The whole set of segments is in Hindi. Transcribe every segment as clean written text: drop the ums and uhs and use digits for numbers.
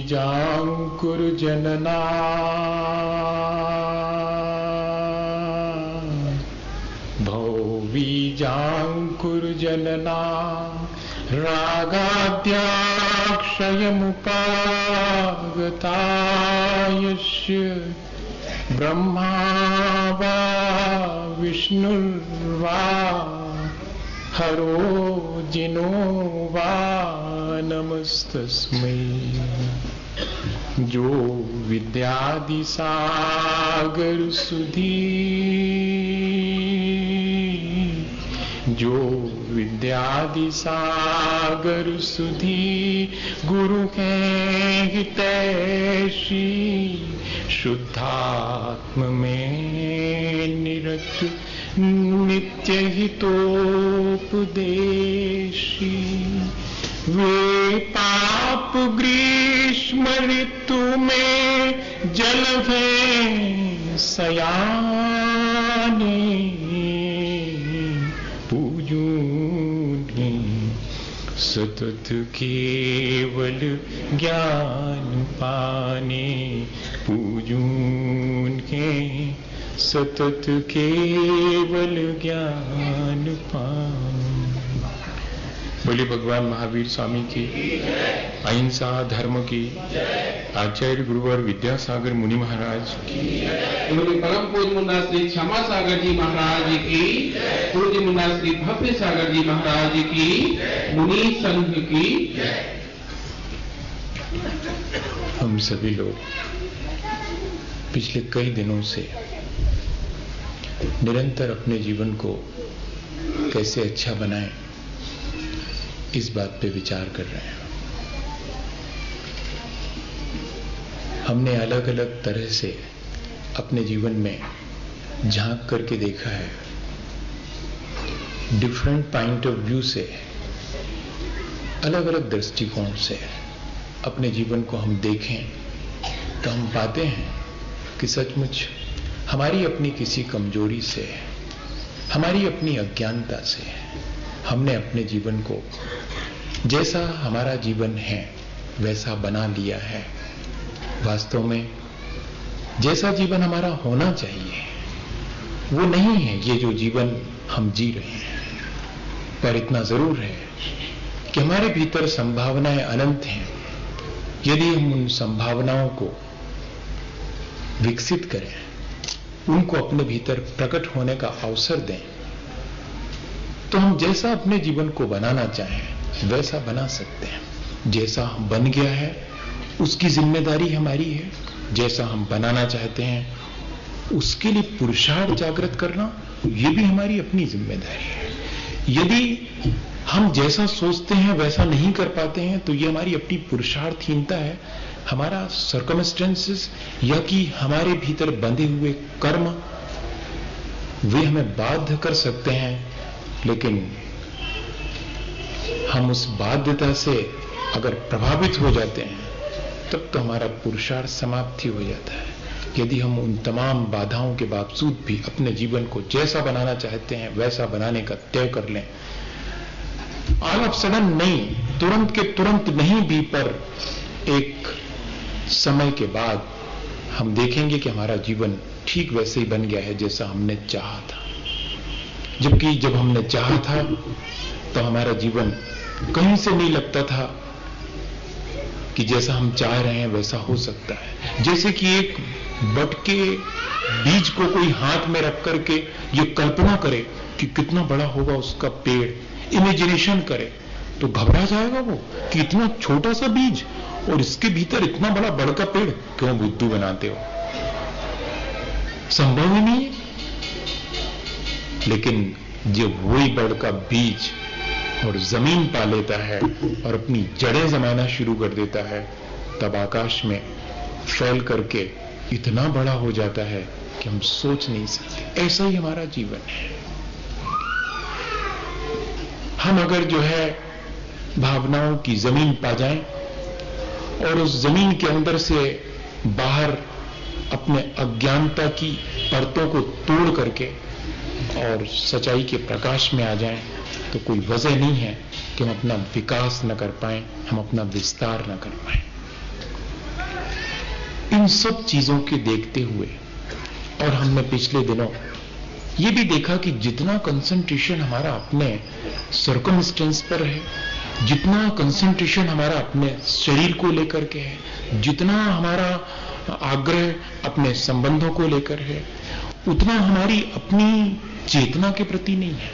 भौबीजाङ्कुरजनना भौबीजाङ्कुरजनना रागाद्याक्षयमुपागता यस्य ब्रह्मा वा विष्णुर्वा हरो जिनो वा नमस्तस्मै। जो विद्यादि सागर सुधी जो विद्यादि सागर सुधी गुरु के हितैषी शुद्धात्म में निरत नित्य हितोपदेशी वे पाप ग्रीष्म ऋतु में जल में सयाने पूजूनी सतत केवल ज्ञान पाने पूजून के सतत केवल ज्ञान पाने। बोले भगवान महावीर स्वामी की, अहिंसा धर्म की, आचार्य गुरुवर विद्यासागर मुनि महाराज की, परम पूज्य मुन्ना श्री क्षमा सागर जी महाराज की, पूज्य मुन्ना श्री भव्य सागर जी महाराज की, मुनि संघ की। हम सभी लोग पिछले कई दिनों से निरंतर अपने जीवन को कैसे अच्छा बनाएं, इस बात पे विचार कर रहे हैं। हमने अलग अलग तरह से अपने जीवन में झांक करके देखा है, डिफरेंट पॉइंट ऑफ व्यू से, अलग अलग दृष्टिकोण से अपने जीवन को हम देखें तो हम पाते हैं कि सचमुच हमारी अपनी किसी कमजोरी से, हमारी अपनी अज्ञानता से हमने अपने जीवन को जैसा हमारा जीवन है वैसा बना लिया है। वास्तव में जैसा जीवन हमारा होना चाहिए वो नहीं है ये जो जीवन हम जी रहे हैं। पर इतना जरूर है कि हमारे भीतर संभावनाएं अनंत हैं। यदि हम उन संभावनाओं को विकसित करें, उनको अपने भीतर प्रकट होने का अवसर दें, तो हम जैसा अपने जीवन को बनाना चाहें वैसा बना सकते हैं। जैसा हम बन गया है उसकी जिम्मेदारी हमारी है, जैसा हम बनाना चाहते हैं उसके लिए पुरुषार्थ जागृत करना ये भी हमारी अपनी जिम्मेदारी है। यदि हम जैसा सोचते हैं वैसा नहीं कर पाते हैं तो ये हमारी अपनी पुरुषार्थहीनता है, हमारा सर्कमस्टेंसेस या कि हमारे भीतर बंधे हुए कर्म वे हमें बाध्य कर सकते हैं। लेकिन हम उस बाध्यता से अगर प्रभावित हो जाते हैं तब तो हमारा पुरुषार्थ समाप्ति हो जाता है। यदि हम उन तमाम बाधाओं के बावजूद भी अपने जीवन को जैसा बनाना चाहते हैं वैसा बनाने का तय कर लें, ऑल ऑफ सडन नहीं, तुरंत के तुरंत नहीं भी, पर एक समय के बाद हम देखेंगे कि हमारा जीवन ठीक वैसे ही बन गया है जैसा हमने चाहा था। जबकि जब हमने चाहा था तो हमारा जीवन कहीं से नहीं लगता था कि जैसा हम चाह रहे हैं वैसा हो सकता है। जैसे कि एक बट के बीज को कोई हाथ में रख करके ये कल्पना करे कि कितना बड़ा होगा उसका पेड़, इमेजिनेशन करे तो घबरा जाएगा वो कि इतना छोटा सा बीज और इसके भीतर इतना बड़ा बड़का पेड़, क्यों बुद्धू बनाते हो, संभव ही नहीं है। लेकिन जब वही बड़का बीज और जमीन पा लेता है और अपनी जड़ें जमाना शुरू कर देता है, तब आकाश में फैल करके इतना बड़ा हो जाता है कि हम सोच नहीं सकते। ऐसा ही हमारा जीवन है। हम अगर जो है भावनाओं की जमीन पा जाएं और उस जमीन के अंदर से बाहर अपने अज्ञानता की परतों को तोड़ करके और सच्चाई के प्रकाश में आ जाएं, तो कोई वजह नहीं है कि हम अपना विकास न कर पाएं, हम अपना विस्तार न कर पाएं। इन सब चीजों के देखते हुए, और हमने पिछले दिनों ये भी देखा कि जितना कंसंट्रेशन हमारा अपने सर्कमस्टेंस पर है, जितना कंसंट्रेशन हमारा अपने शरीर को लेकर के है, जितना हमारा आग्रह अपने संबंधों को लेकर है, उतना हमारी अपनी चेतना के प्रति नहीं है।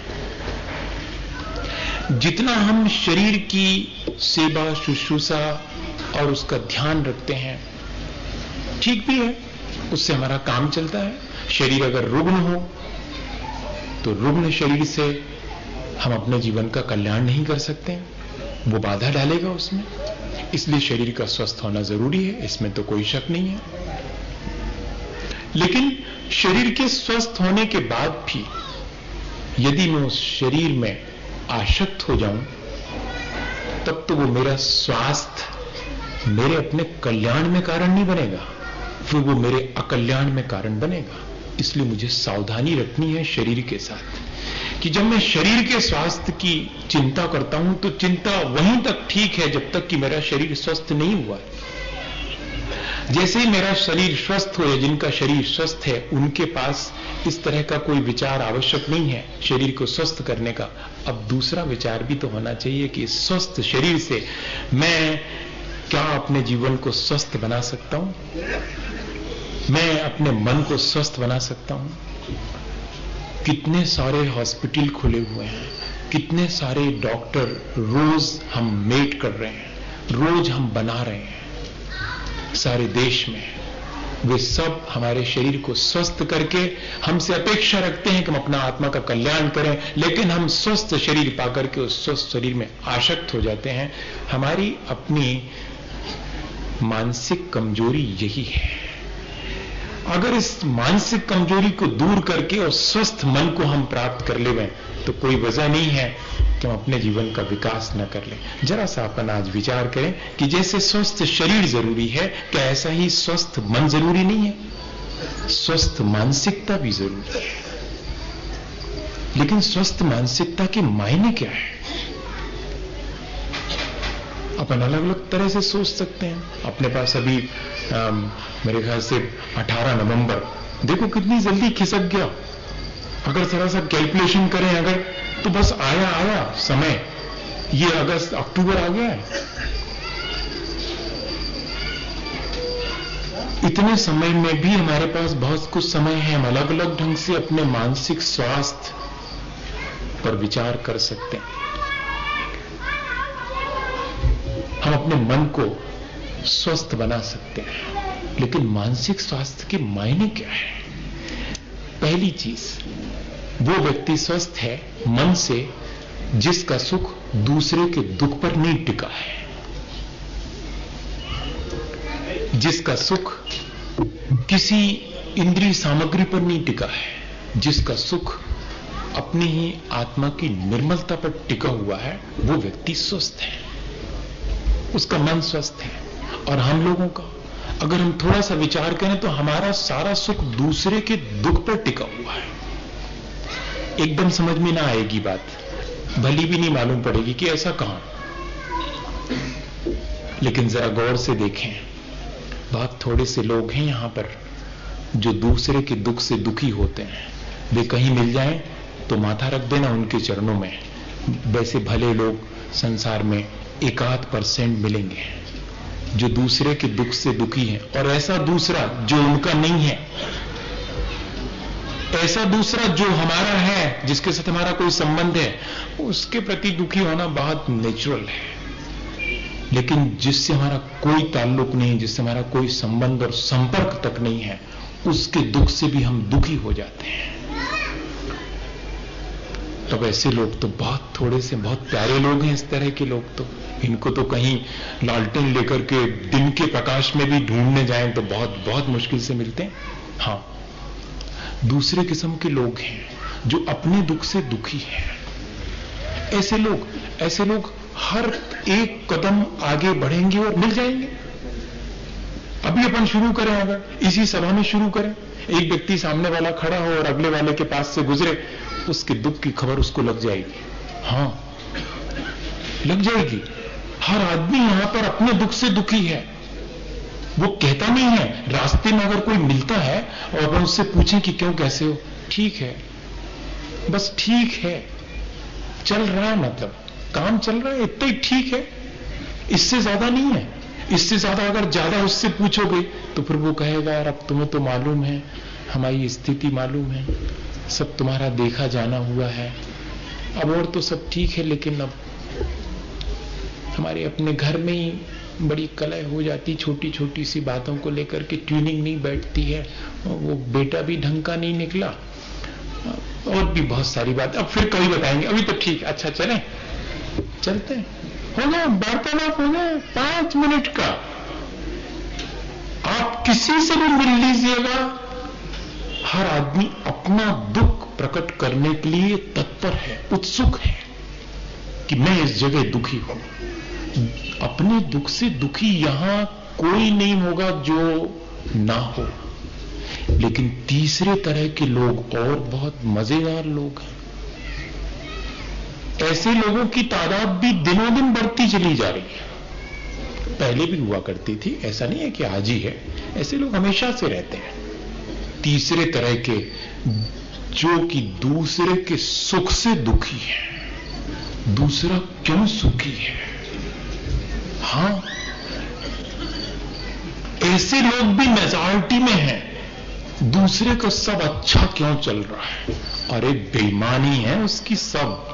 जितना हम शरीर की सेवा शुश्रूषा और उसका ध्यान रखते हैं, ठीक भी है, उससे हमारा काम चलता है। शरीर अगर रुग्ण हो तो रुग्ण शरीर से हम अपने जीवन का कल्याण नहीं कर सकते, वो बाधा डालेगा उसमें। इसलिए शरीर का स्वस्थ होना जरूरी है, इसमें तो कोई शक नहीं है। लेकिन शरीर के स्वस्थ होने के बाद भी यदि मैं उस शरीर में आसक्त हो जाऊं, तब तो वो मेरा स्वास्थ्य मेरे अपने कल्याण में कारण नहीं बनेगा, फिर वो मेरे अकल्याण में कारण बनेगा। इसलिए मुझे सावधानी रखनी है शरीर के साथ कि जब मैं शरीर के स्वास्थ्य की चिंता करता हूं तो चिंता वहीं तक ठीक है जब तक कि मेरा शरीर स्वस्थ नहीं हुआ है। जैसे ही मेरा शरीर स्वस्थ हो, जिनका शरीर स्वस्थ है उनके पास इस तरह का कोई विचार आवश्यक नहीं है शरीर को स्वस्थ करने का। अब दूसरा विचार भी तो होना चाहिए कि स्वस्थ शरीर से मैं क्या अपने जीवन को स्वस्थ बना सकता हूं, मैं अपने मन को स्वस्थ बना सकता हूं। कितने सारे हॉस्पिटल खुले हुए हैं, कितने सारे डॉक्टर रोज हम मेट कर रहे हैं, रोज हम बना रहे हैं सारे देश में। वे सब हमारे शरीर को स्वस्थ करके हमसे अपेक्षा रखते हैं कि हम अपना आत्मा का कल्याण करें, लेकिन हम स्वस्थ शरीर पाकर के उस स्वस्थ शरीर में आसक्त हो जाते हैं। हमारी अपनी मानसिक कमजोरी यही है। अगर इस मानसिक कमजोरी को दूर करके और स्वस्थ मन को हम प्राप्त कर लें तो कोई वजह नहीं है कि हम अपने जीवन का विकास न कर लें। जरा सा अपन आज विचार करें कि जैसे स्वस्थ शरीर जरूरी है, क्या ऐसा ही स्वस्थ मन जरूरी नहीं है? स्वस्थ मानसिकता भी जरूरी है। लेकिन स्वस्थ मानसिकता के मायने क्या है? अपन अलग अलग तरह से सोच सकते हैं। अपने पास अभी मेरे ख्याल से 18 नवंबर, देखो कितनी जल्दी खिसक गया। अगर थोड़ा सा कैलकुलेशन करें अगर, तो बस आया समय, ये अगस्त अक्टूबर आ गया है। इतने समय में भी हमारे पास बहुत कुछ समय है, हम अलग अलग ढंग से अपने मानसिक स्वास्थ्य पर विचार कर सकते हैं। हम अपने मन को स्वस्थ बना सकते हैं। लेकिन मानसिक स्वास्थ्य के मायने क्या है? पहली चीज, वो व्यक्ति स्वस्थ है मन से जिसका सुख दूसरे के दुख पर नहीं टिका है, जिसका सुख किसी इंद्रिय सामग्री पर नहीं टिका है, जिसका सुख अपनी ही आत्मा की निर्मलता पर टिका हुआ है, वो व्यक्ति स्वस्थ है, उसका मन स्वस्थ है। और हम लोगों का अगर हम थोड़ा सा विचार करें तो हमारा सारा सुख दूसरे के दुख पर टिका हुआ है। एकदम समझ में ना आएगी बात, भली भी नहीं मालूम पड़ेगी कि ऐसा कहां। लेकिन जरा गौर से देखें, बहुत थोड़े से लोग हैं यहां पर जो दूसरे के दुख से दुखी होते हैं। वे कहीं मिल जाएं तो माथा रख देना उनके चरणों में। वैसे भले लोग संसार में 1% मिलेंगे जो दूसरे के दुख से दुखी हैं, और ऐसा दूसरा जो उनका नहीं है, ऐसा दूसरा जो हमारा है, जिसके साथ हमारा कोई संबंध है, उसके प्रति दुखी होना बहुत नेचुरल है। लेकिन जिससे हमारा कोई ताल्लुक नहीं, जिससे हमारा कोई संबंध और संपर्क तक नहीं है, उसके दुख से भी हम दुखी हो जाते हैं। तब ऐसे लोग तो बहुत थोड़े से बहुत प्यारे लोग हैं। इस तरह के लोग तो, इनको तो कहीं लालटेन लेकर के दिन के प्रकाश में भी ढूंढने जाएं तो बहुत बहुत मुश्किल से मिलते हैं। हाँ, दूसरे किस्म के लोग हैं जो अपने दुख से दुखी हैं। ऐसे लोग हर एक कदम आगे बढ़ेंगे और मिल जाएंगे। अभी अपन शुरू करें, अगर इसी सभा में शुरू करें, एक व्यक्ति सामने वाला खड़ा हो और अगले वाले के पास से गुजरे, उसके दुख की खबर उसको लग जाएगी। हाँ, लग जाएगी। हर आदमी यहां पर अपने दुख से दुखी है। वो कहता नहीं है। रास्ते में अगर कोई मिलता है और अपन उससे पूछें कि क्यों, कैसे हो, ठीक है, बस ठीक है, चल रहा है, मतलब काम चल रहा है, इतना ही ठीक है, इससे ज्यादा नहीं है। इससे ज्यादा अगर ज्यादा उससे पूछोगे तो फिर वो कहेगा यार अब तुम्हें तो मालूम है, हमारी स्थिति मालूम है, सब तुम्हारा देखा जाना हुआ है, अब और तो सब ठीक है, लेकिन अब हमारे अपने घर में ही बड़ी कलह हो जाती, छोटी छोटी सी बातों को लेकर के ट्यूनिंग नहीं बैठती है, वो बेटा भी ढंग का नहीं निकला, और भी बहुत सारी बात। अब फिर कभी बताएंगे, अभी तो ठीक, अच्छा चले, चलते हैं, हो गया वार्तालाप, हो गया 5 मिनट का। आप किसी से भी मिल लीजिएगा, हर आदमी अपना दुख प्रकट करने के लिए तत्पर है, उत्सुक है कि मैं इस जगह दुखी हूं। अपने दुख से दुखी यहां कोई नहीं होगा जो ना हो, लेकिन तीसरे तरह के लोग और बहुत मजेदार लोग हैं। ऐसे लोगों की तादाद भी दिनों दिन बढ़ती चली जा रही है। पहले भी हुआ करती थी, ऐसा नहीं है कि आज ही है, ऐसे लोग हमेशा से रहते हैं। तीसरे तरह के जो कि दूसरे के सुख से दुखी है, दूसरा क्यों सुखी है। हां, ऐसे लोग भी मेजॉरिटी में हैं। दूसरे का सब अच्छा क्यों चल रहा है, अरे बेईमानी है उसकी सब,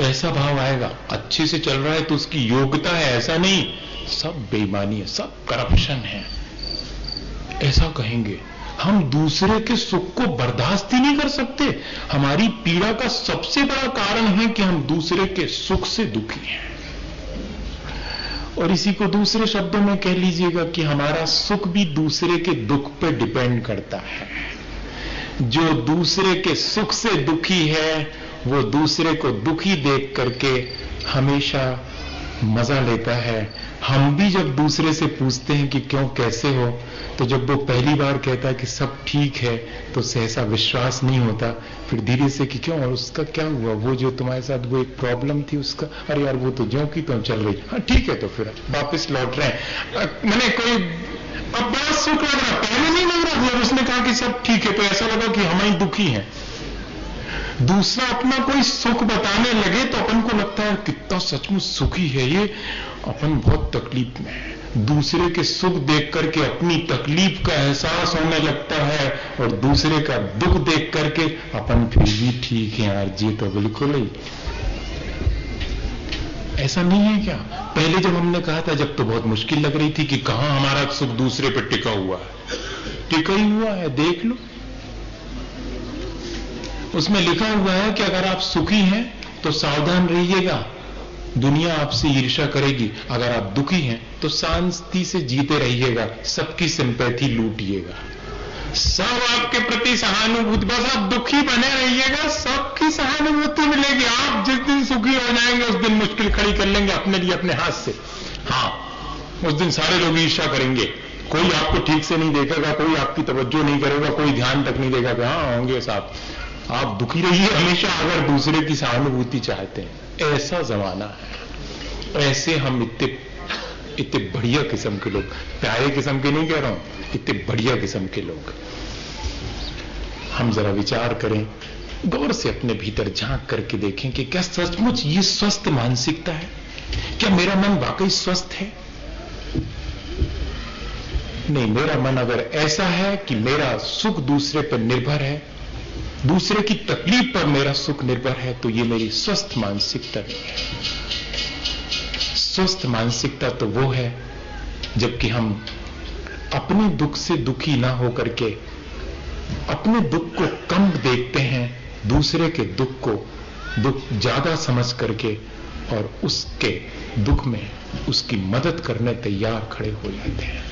ऐसा भाव आएगा। अच्छे से चल रहा है तो उसकी योग्यता है, ऐसा नहीं, सब बेईमानी है, सब करप्शन है, ऐसा कहेंगे। हम दूसरे के सुख को बर्दाश्त ही नहीं कर सकते। हमारी पीड़ा का सबसे बड़ा कारण है कि हम दूसरे के सुख से दुखी हैं। और इसी को दूसरे शब्दों में कह लीजिएगा कि हमारा सुख भी दूसरे के दुख पे डिपेंड करता है। जो दूसरे के सुख से दुखी है वो दूसरे को दुखी देख करके हमेशा मजा लेता है। हम भी जब दूसरे से पूछते हैं कि क्यों, कैसे हो, तो जब वो पहली बार कहता है कि सब ठीक है तो सहसा विश्वास नहीं होता। फिर धीरे से कि क्यों, और उसका क्या हुआ, वो जो तुम्हारे साथ वो एक प्रॉब्लम थी उसका, अरे यार वो तो ज्यों की त्यों चल रही, हाँ ठीक है, तो फिर वापस लौट रहे हैं। मैंने कोई अब बड़ा सुख लग रहा, पहले नहीं लग रहा। जब उसने कहा कि सब ठीक है तो ऐसा लगा कि हम ही दुखी हैं। दूसरा अपना कोई सुख बताने लगे तो अपन को लगता है कितना सचमुच सुखी है ये, अपन बहुत तकलीफ में है। दूसरे के सुख देख करके अपनी तकलीफ का एहसास होने लगता है, और दूसरे का दुख देख करके अपन फिर भी ठीक है यार जी, तो बिल्कुल ही ऐसा नहीं है क्या। पहले जब हमने कहा था, जब तो बहुत मुश्किल लग रही थी कि कहां हमारा सुख दूसरे पर टिका हुआ है, टिका ही हुआ है, देख लो। उसमें लिखा हुआ है कि अगर आप सुखी हैं तो सावधान रहिएगा, दुनिया आपसे ईर्ष्या करेगी। अगर आप दुखी हैं तो शांति से जीते रहिएगा, सबकी सिंपैथी लूटिएगा, सब आपके प्रति सहानुभूति, बस आप दुखी बने रहिएगा, सबकी सहानुभूति मिलेगी। आप जिस दिन सुखी हो जाएंगे उस दिन मुश्किल खड़ी कर लेंगे अपने लिए अपने हाथ से। हाँ, उस दिन सारे लोग ईर्ष्या करेंगे, कोई आपको ठीक से नहीं देखेगा, कोई आपकी तवज्जो नहीं करेगा, कोई ध्यान तक नहीं देगा कि हाँ होंगे साहब। आप दुखी रहिए हमेशा अगर दूसरे की सहानुभूति चाहते हैं। ऐसा जमाना है। ऐसे हम इतने बढ़िया किस्म के लोग, प्यारे किस्म के नहीं कह रहा हूं, इतने बढ़िया किस्म के लोग, हम जरा विचार करें, गौर से अपने भीतर झांक करके देखें कि क्या सचमुच ये स्वस्थ मानसिकता है? क्या मेरा मन वाकई स्वस्थ है? नहीं, मेरा मन अगर ऐसा है कि मेरा सुख दूसरे पर निर्भर है, दूसरे की तकलीफ पर मेरा सुख निर्भर है, तो ये मेरी स्वस्थ मानसिकता नहीं है। स्वस्थ मानसिकता तो वो है जबकि हम अपने दुख से दुखी ना होकर के अपने दुख को कम देखते हैं, दूसरे के दुख को दुख ज्यादा समझ करके और उसके दुख में उसकी मदद करने तैयार खड़े हो जाते हैं।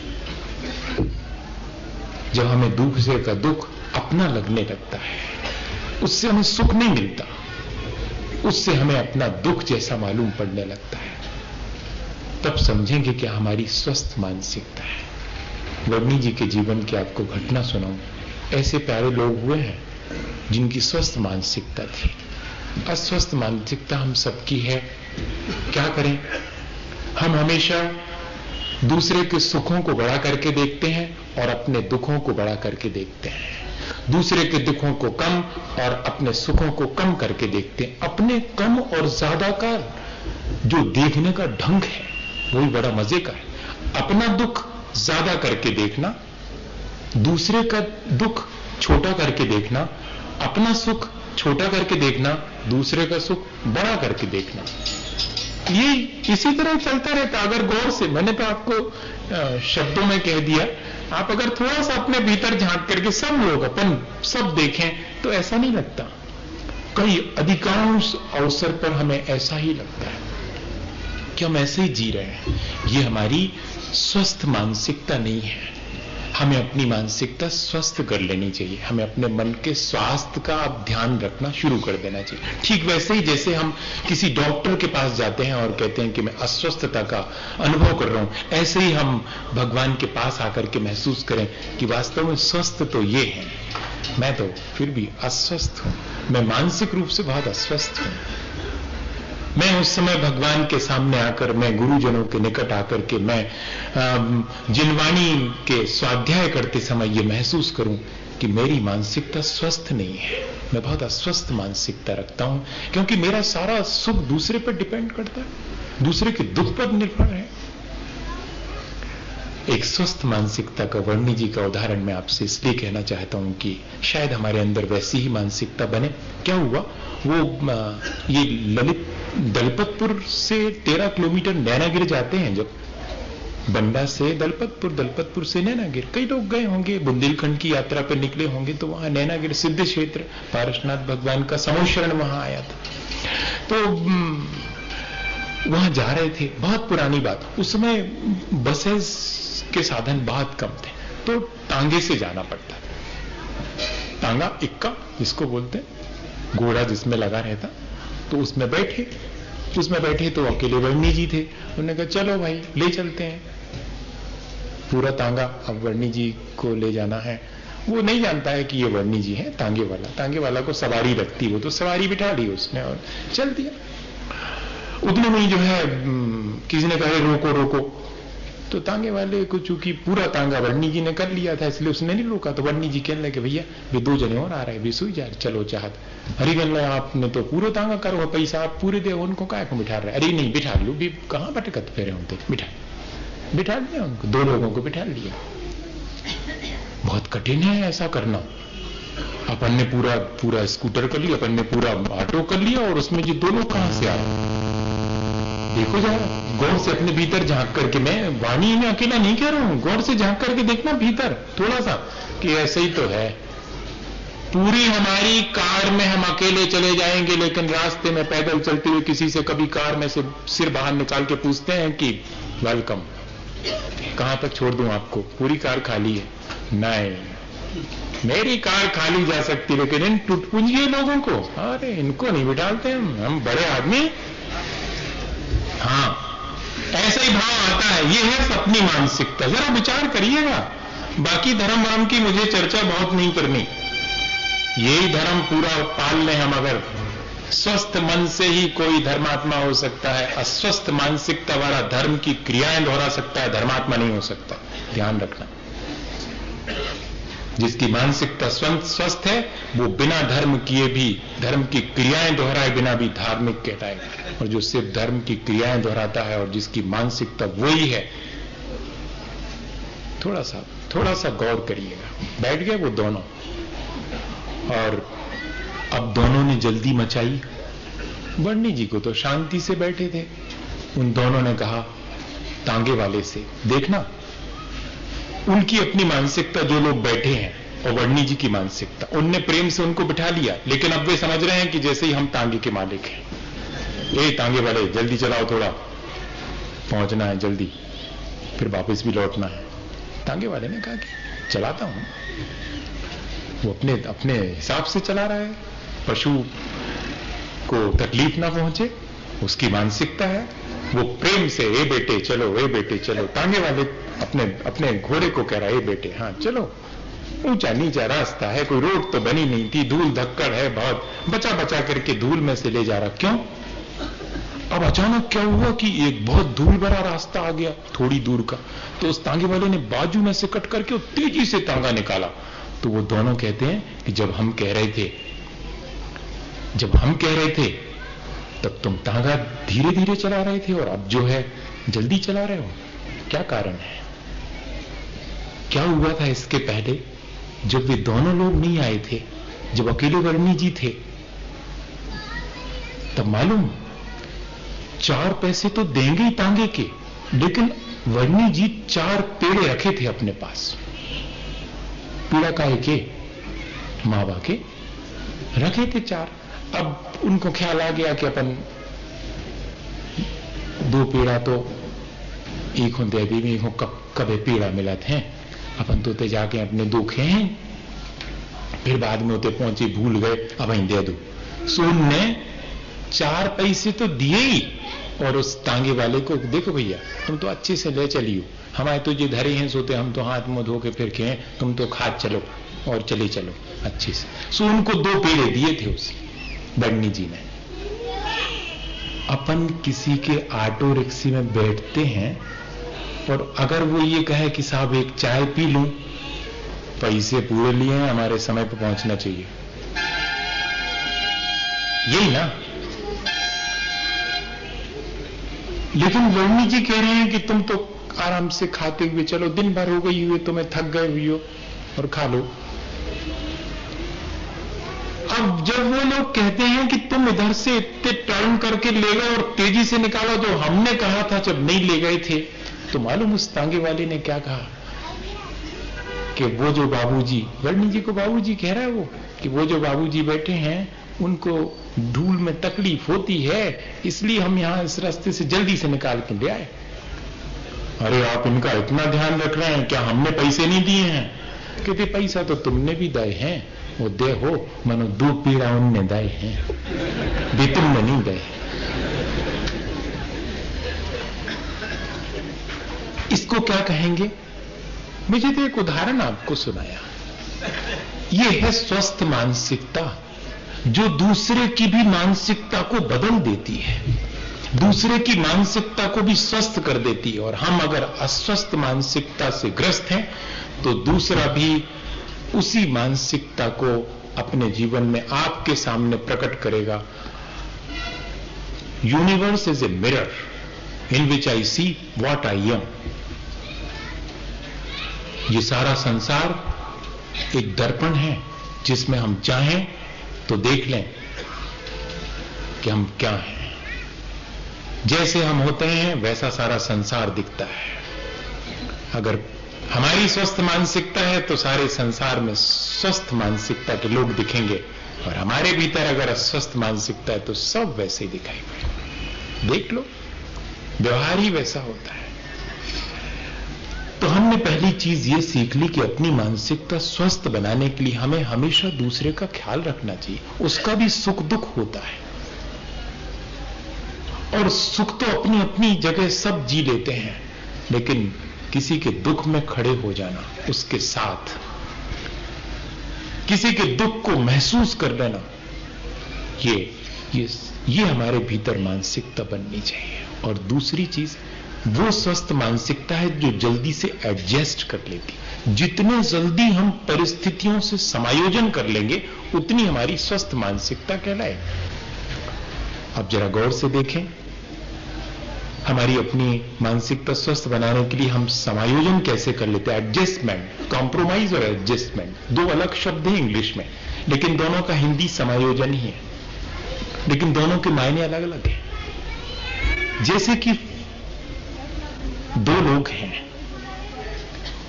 जब हमें दूसरे का दुख अपना लगने लगता है, उससे हमें सुख नहीं मिलता, उससे हमें अपना दुख जैसा मालूम पड़ने लगता है, तब समझेंगे कि हमारी स्वस्थ मानसिकता है। वर्णी जी के जीवन की आपको घटना सुनाऊं। ऐसे प्यारे लोग हुए हैं जिनकी स्वस्थ मानसिकता थी। अस्वस्थ मानसिकता हम सबकी है, क्या करें। हम हमेशा दूसरे के सुखों को बड़ा करके देखते हैं और अपने दुखों को बड़ा करके देखते हैं, दूसरे के दुखों को कम और अपने सुखों को कम करके देखते हैं। अपने कम और ज्यादा का जो देखने का ढंग है वही बड़ा मजे का है। अपना दुख ज्यादा करके देखना, दूसरे का दुख छोटा करके देखना, अपना सुख छोटा करके देखना, दूसरे का सुख बड़ा करके देखना, ये इसी तरह चलता रहता। अगर गौर से, मैंने तो आपको शब्दों में कह दिया, आप अगर थोड़ा सा अपने भीतर झांक करके सब लोग अपन सब देखें तो ऐसा नहीं लगता। कई अधिकांश अवसर पर हमें ऐसा ही लगता है कि हम ऐसे ही जी रहे हैं। ये हमारी स्वस्थ मानसिकता नहीं है। हमें अपनी मानसिकता स्वस्थ कर लेनी चाहिए। हमें अपने मन के स्वास्थ्य का अब ध्यान रखना शुरू कर देना चाहिए। ठीक वैसे ही जैसे हम किसी डॉक्टर के पास जाते हैं और कहते हैं कि मैं अस्वस्थता का अनुभव कर रहा हूं, ऐसे ही हम भगवान के पास आकर के महसूस करें कि वास्तव में स्वस्थ तो ये है, मैं तो फिर भी अस्वस्थ हूं, मैं मानसिक रूप से बहुत अस्वस्थ हूं। मैं उस समय भगवान के सामने आकर, मैं गुरुजनों के निकट आकर के मैं जिनवाणी के स्वाध्याय करते समय ये महसूस करूं कि मेरी मानसिकता स्वस्थ नहीं है, मैं बहुत अस्वस्थ मानसिकता रखता हूं, क्योंकि मेरा सारा सुख दूसरे पर डिपेंड करता है, दूसरे के दुख पर निर्भर है। एक स्वस्थ मानसिकता का वर्णी जी का उदाहरण मैं आपसे इसलिए कहना चाहता हूं कि शायद हमारे अंदर वैसी ही मानसिकता बने। क्या हुआ, वो ये ललित दलपतपुर से 13 किलोमीटर नैनागिर जाते हैं, जब बंडा से दलपतपुर, दलपतपुर से नैनागिर, कई लोग गए होंगे, बुंदेलखंड की यात्रा पर निकले होंगे, तो वहां नैनागिर सिद्ध क्षेत्र, पारसनाथ भगवान का समोशरण वहां आया था। तो वहां जा रहे थे, बहुत पुरानी बात, उस समय बसेस के साधन बहुत कम थे, तो तांगे से जाना पड़ता था। तांगा, इक्का जिसको बोलते हैं, घोड़ा जिसमें लगा रहता, तो उसमें बैठे तो अकेले वर्णी जी थे। उन्होंने कहा चलो भाई ले चलते हैं पूरा तांगा, अब वर्णी जी को ले जाना है। वो नहीं जानता है कि ये वर्णी जी है, तांगे वाला को सवारी रखती, वो तो सवारी बिठा ली उसने और चल दिया। उतने में ही जो है किसी ने कहा रोको रोको, तो तांगे वाले को चूंकि पूरा तांगा वर्णी जी ने कर लिया था इसलिए उसने नहीं रोका। तो वर्णी जी कहने लगे भैया भी 2 जने और आ रहे हैं, भी सुई जा रहे, चलो चाहत। अरे कहने लगा आपने तो पूरा तांगा करो, पैसा आप पूरे दे, उनको काय को बिठा रहे? अरे नहीं बिठा लो, भी कहां भटकत फेरे होते, बिठा लिया उनको, 2 लोगों को बिठा लिया। बहुत कठिन है ऐसा करना। अपन ने पूरा स्कूटर कर लिया, अपन ने पूरा ऑटो कर लिया, और उसमें जो 2 लोग कहां से आए? देखो जरा गौर से अपने भीतर झांक करके, मैं वाणी में अकेला नहीं कह रहा हूं, गौर से झांक करके देखना भीतर थोड़ा सा कि ऐसे ही तो है। पूरी हमारी कार में हम अकेले चले जाएंगे, लेकिन रास्ते में पैदल चलते हुए किसी से कभी कार में से सिर बाहर निकाल के पूछते हैं कि वेलकम, कहां तक छोड़ दूं आपको, पूरी कार खाली है? नहीं, मेरी कार खाली जा सकती, लेकिन इन टुटपुंजिए लोगों को, अरे इनको नहीं बिठाते हम बड़े आदमी। हाँ, ऐसा ही भाव आता है। ये है अपनी मानसिकता, जरा विचार करिएगा। बाकी धर्म वरम की मुझे चर्चा बहुत नहीं करनी, यही धर्म पूरा पाल लें हम। अगर स्वस्थ मन से ही कोई धर्मात्मा हो सकता है, अस्वस्थ मानसिकता वाला धर्म की क्रियाएं दोहरा सकता है, धर्मात्मा नहीं हो सकता। ध्यान रखना, जिसकी मानसिकता स्वस्थ है वो बिना धर्म किए भी, धर्म की क्रियाएं दोहराए बिना भी धार्मिक कहलाएगा, और जो सिर्फ धर्म की क्रियाएं दोहराता है और जिसकी मानसिकता वही है, थोड़ा सा गौर करिएगा। बैठ गए वो दोनों, और अब दोनों ने जल्दी मचाई। वर्णी जी को तो शांति से बैठे थे, उन दोनों ने कहा तांगे वाले से, देखना उनकी अपनी मानसिकता, जो लोग बैठे हैं, और वर्णी जी की मानसिकता, उनने प्रेम से उनको बिठा लिया, लेकिन अब वे समझ रहे हैं कि जैसे ही हम तांगे के मालिक हैं। ए तांगे वाले जल्दी चलाओ, थोड़ा पहुंचना है जल्दी, फिर वापस भी लौटना है। तांगे वाले ने कहा कि चलाता हूं। वो अपने हिसाब से चला रहा है, पशु को तकलीफ ना पहुंचे, उसकी मानसिकता है। वो प्रेम से ए बेटे चलो, ए बेटे चलो। तांगे वाले अपने घोड़े को कह रहा है, ए बेटे हाँ चलो, ऊंचा नीचा रास्ता है, कोई रोड तो बनी नहीं थी, धूल धक्कड़ है बहुत, बचा बचा करके धूल में से ले जा रहा। क्यों? अब अब अचानक क्या हुआ कि एक बहुत धूल भरा रास्ता आ गया थोड़ी दूर का, तो उस तांगे वाले ने बाजू में से कट करके तेजी से तांगा निकाला। तो वो दोनों कहते हैं कि जब हम कह रहे थे तब तुम तांगा धीरे धीरे चला रहे थे और अब जो है जल्दी चला रहे हो, क्या कारण है? क्या हुआ था इसके पहले जब वे दोनों लोग नहीं आए थे, जब अकेले वर्णी जी थे? तब मालूम 4 पैसे तो देंगे ही तांगे के, लेकिन वर्णी जी 4 पेड़े रखे थे अपने पास। पीड़ा काहे के? मावा के रखे थे 4। अब उनको ख्याल आ गया कि अपन 2 पेड़ा तो एक हो दे दी, एक हो कबे पेड़ा मिला थे, अपन तो ते जाके अपने 2 खे हैं, फिर बाद में उते पहुंचे भूल गए, अब हीं दे दो। सोन ने 4 पैसे तो दिए ही और उस तांगे वाले को, देखो भैया तुम तो अच्छे से ले चलियो, हमारे तो जो धरे हैं सोते, हम तो हाथ मुंह धो के फिर खे, तुम तो खा चलो और चले चलो अच्छे से। सो उनको 2 पेड़े दिए थे उस वर्णी जी ने। अपन किसी के ऑटो रिक्शे में बैठते हैं और अगर वो ये कहे कि साहब एक चाय पी लूं, पैसे पूरे लिए हैं, हमारे समय पर पहुंचना चाहिए, यही ना। लेकिन वर्णी जी कह रहे हैं कि तुम तो आराम से खाते हुए चलो, दिन भर हो गई हुई, तुम्हें थक गए हुई हो और खा लो। अब जब वो लोग कहते हैं कि तुम इधर से इतने टर्न करके ले गए और तेजी से निकाला जो हमने कहा था जब नहीं ले गए थे, तो मालूम उस तांगे वाले ने क्या कहा कि वो जो बाबूजी, वर्णी जी को बाबूजी कह रहा है वो, कि वो जो बाबूजी बैठे हैं उनको धूल में तकलीफ होती है, इसलिए हम यहां इस रास्ते से जल्दी से निकाल के ले आए। अरे आप इनका इतना ध्यान रख रहे हैं, क्या हमने पैसे नहीं दिए हैं? कहते पैसा तो तुमने भी दे हैं, वो दे हो मनो 2 पीड़ा उनने दे हैं, भी तुमने नहीं दे। इसको क्या कहेंगे? मुझे तो एक उदाहरण आपको सुनाया। ये है स्वस्थ मानसिकता, जो दूसरे की भी मानसिकता को बदल देती है, दूसरे की मानसिकता को भी स्वस्थ कर देती है। और हम अगर अस्वस्थ मानसिकता से ग्रस्त हैं तो दूसरा भी उसी मानसिकता को अपने जीवन में आपके सामने प्रकट करेगा। Universe is a mirror in which I see what I am. ये सारा संसार एक दर्पण है जिसमें हम चाहें तो देख लें कि हम क्या हैं। जैसे हम होते हैं वैसा सारा संसार दिखता है। अगर हमारी स्वस्थ मानसिकता है तो सारे संसार में स्वस्थ मानसिकता के लोग दिखेंगे, और हमारे भीतर अगर अस्वस्थ मानसिकता है तो सब वैसे ही दिखाई पड़ेगा। देख लो, व्यवहार ही वैसा होता है। तो हमने पहली चीज ये सीख ली कि अपनी मानसिकता स्वस्थ बनाने के लिए हमें हमेशा दूसरे का ख्याल रखना चाहिए। उसका भी सुख दुख होता है, और सुख तो अपनी अपनी जगह सब जी लेते हैं, लेकिन किसी के दुख में खड़े हो जाना, उसके साथ किसी के दुख को महसूस कर लेना, ये हमारे भीतर मानसिकता बननी चाहिए। और दूसरी चीज वो स्वस्थ मानसिकता है जो जल्दी से एडजस्ट कर लेती। जितने जल्दी हम परिस्थितियों से समायोजन कर लेंगे उतनी हमारी स्वस्थ मानसिकता कहलाएगी। अब जरा गौर से देखें, हमारी अपनी मानसिकता स्वस्थ बनाने के लिए हम समायोजन कैसे कर लेते हैं? एडजस्टमेंट, कॉम्प्रोमाइज और एडजस्टमेंट 2 अलग शब्द हैं इंग्लिश में, लेकिन दोनों का हिंदी समायोजन ही है, लेकिन दोनों के मायने अलग अलग हैं। जैसे कि 2 लोग हैं,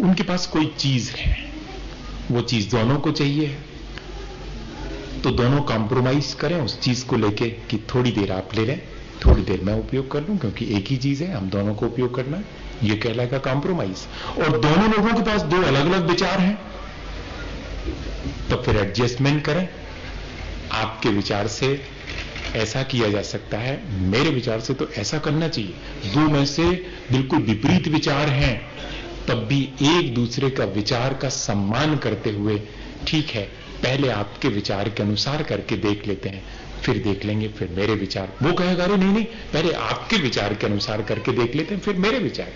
उनके पास कोई चीज है, वो चीज दोनों को चाहिए है, तो दोनों कॉम्प्रोमाइज करें उस चीज को लेके कि थोड़ी देर आप ले लें, थोड़ी देर मैं उपयोग कर लूं, क्योंकि एक ही चीज है, हम दोनों को उपयोग करना है, ये कहलाएगा कॉम्प्रोमाइज। और दोनों लोगों के पास 2 अलग अलग विचार हैं, तो फिर एडजस्टमेंट करें। आपके विचार से ऐसा किया जा सकता है, मेरे विचार से तो ऐसा करना चाहिए। 2 में से बिल्कुल विपरीत विचार हैं, तब भी एक दूसरे का विचार का सम्मान करते हुए, ठीक है पहले आपके विचार के अनुसार करके देख लेते हैं, फिर देख लेंगे, फिर मेरे विचार। वो कहेगा अरे नहीं नहीं, पहले आपके विचार के अनुसार करके देख लेते हैं, फिर मेरे विचार।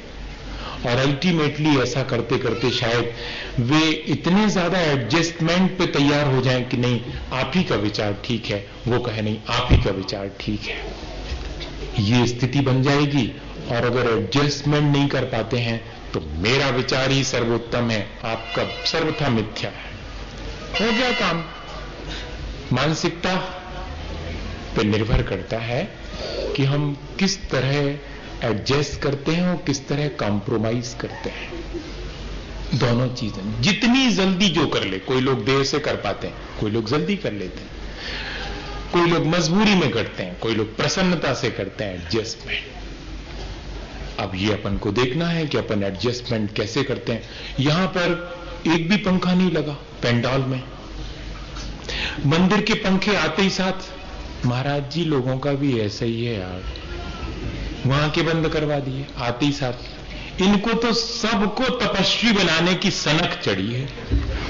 और अल्टीमेटली ऐसा करते करते शायद वे इतने ज्यादा एडजस्टमेंट पे तैयार हो जाएं कि नहीं आप ही का विचार ठीक है, वो कहे नहीं आप ही का विचार ठीक है। ये स्थिति बन जाएगी। और अगर एडजस्टमेंट नहीं कर पाते हैं तो मेरा विचार ही सर्वोत्तम है, आपका सर्वथा मिथ्या है, हो गया काम। मानसिकता पे निर्भर करता है कि हम किस तरह एडजस्ट करते हैं और किस तरह कॉम्प्रोमाइज करते हैं। दोनों चीजें जितनी जल्दी जो कर ले, कोई लोग देर से कर पाते हैं, कोई लोग जल्दी कर लेते हैं, कोई लोग मजबूरी में करते हैं, कोई लोग प्रसन्नता से करते हैं एडजस्टमेंट। अब ये अपन को देखना है कि अपन एडजस्टमेंट कैसे करते हैं। यहां पर एक भी पंखा नहीं लगा पंडाल में, मंदिर के पंखे आते ही साथ, महाराज जी लोगों का भी ऐसा ही है यार, वहां के बंद करवा दिए आते ही साथ। इनको तो सबको तपस्वी बनाने की सनक चढ़ी है।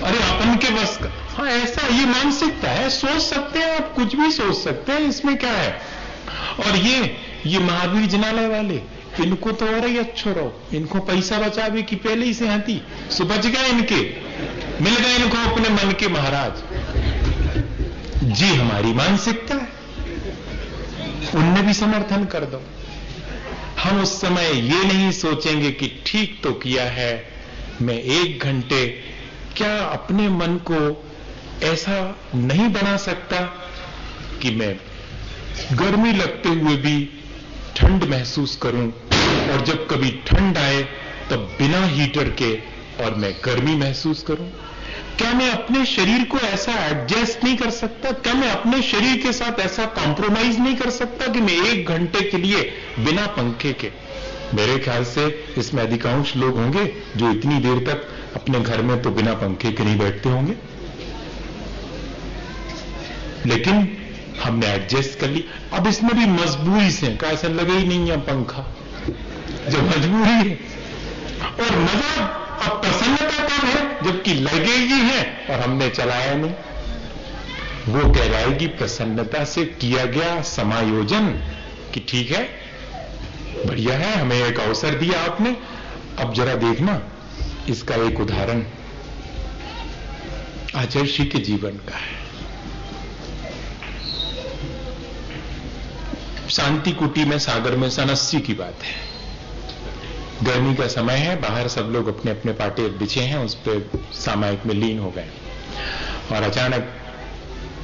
अरे अपन के बस का, हाँ ऐसा ये मानसिकता है, सोच सकते हैं आप, कुछ भी सोच सकते हैं, इसमें क्या है। और ये महावीर जिनालय वाले, इनको तो और ही अच्छो रहो, इनको पैसा बचावे की पहले ही से हती, सो बच गए इनके, मिल गए इनको अपने मन के महाराज जी। हमारी मानसिकता है, उनने भी समर्थन कर दो। हम उस समय ये नहीं सोचेंगे कि ठीक तो किया है, मैं 1 घंटे क्या अपने मन को ऐसा नहीं बना सकता कि मैं गर्मी लगते हुए भी ठंड महसूस करूं, और जब कभी ठंड आए तब बिना हीटर के और मैं गर्मी महसूस करूं। क्या मैं अपने शरीर को ऐसा एडजस्ट नहीं कर सकता? क्या मैं अपने शरीर के साथ ऐसा कॉम्प्रोमाइज नहीं कर सकता कि मैं 1 घंटे के लिए बिना पंखे के? मेरे ख्याल से इसमें अधिकांश लोग होंगे जो इतनी देर तक अपने घर में तो बिना पंखे के नहीं बैठते होंगे, लेकिन हमने एडजस्ट कर ली। अब इसमें भी मजबूरी से, का ऐसा लगे ही नहीं है पंखा, जो मजबूरी है। और मजा अब प्रसन्नता कब है? जबकि लगेगी है और हमने चलाया नहीं। वो कहलाएगी प्रसन्नता से किया गया समायोजन कि ठीक है, बढ़िया है, हमें एक अवसर दिया आपने। अब जरा देखना, इसका एक उदाहरण आचार्य के जीवन का है। शांति कुटी में सागर में 80 की बात है। गर्मी का समय है, बाहर सब लोग अपने अपने पाटे बिछे हैं, उस पर सामायिक में लीन हो गए। और अचानक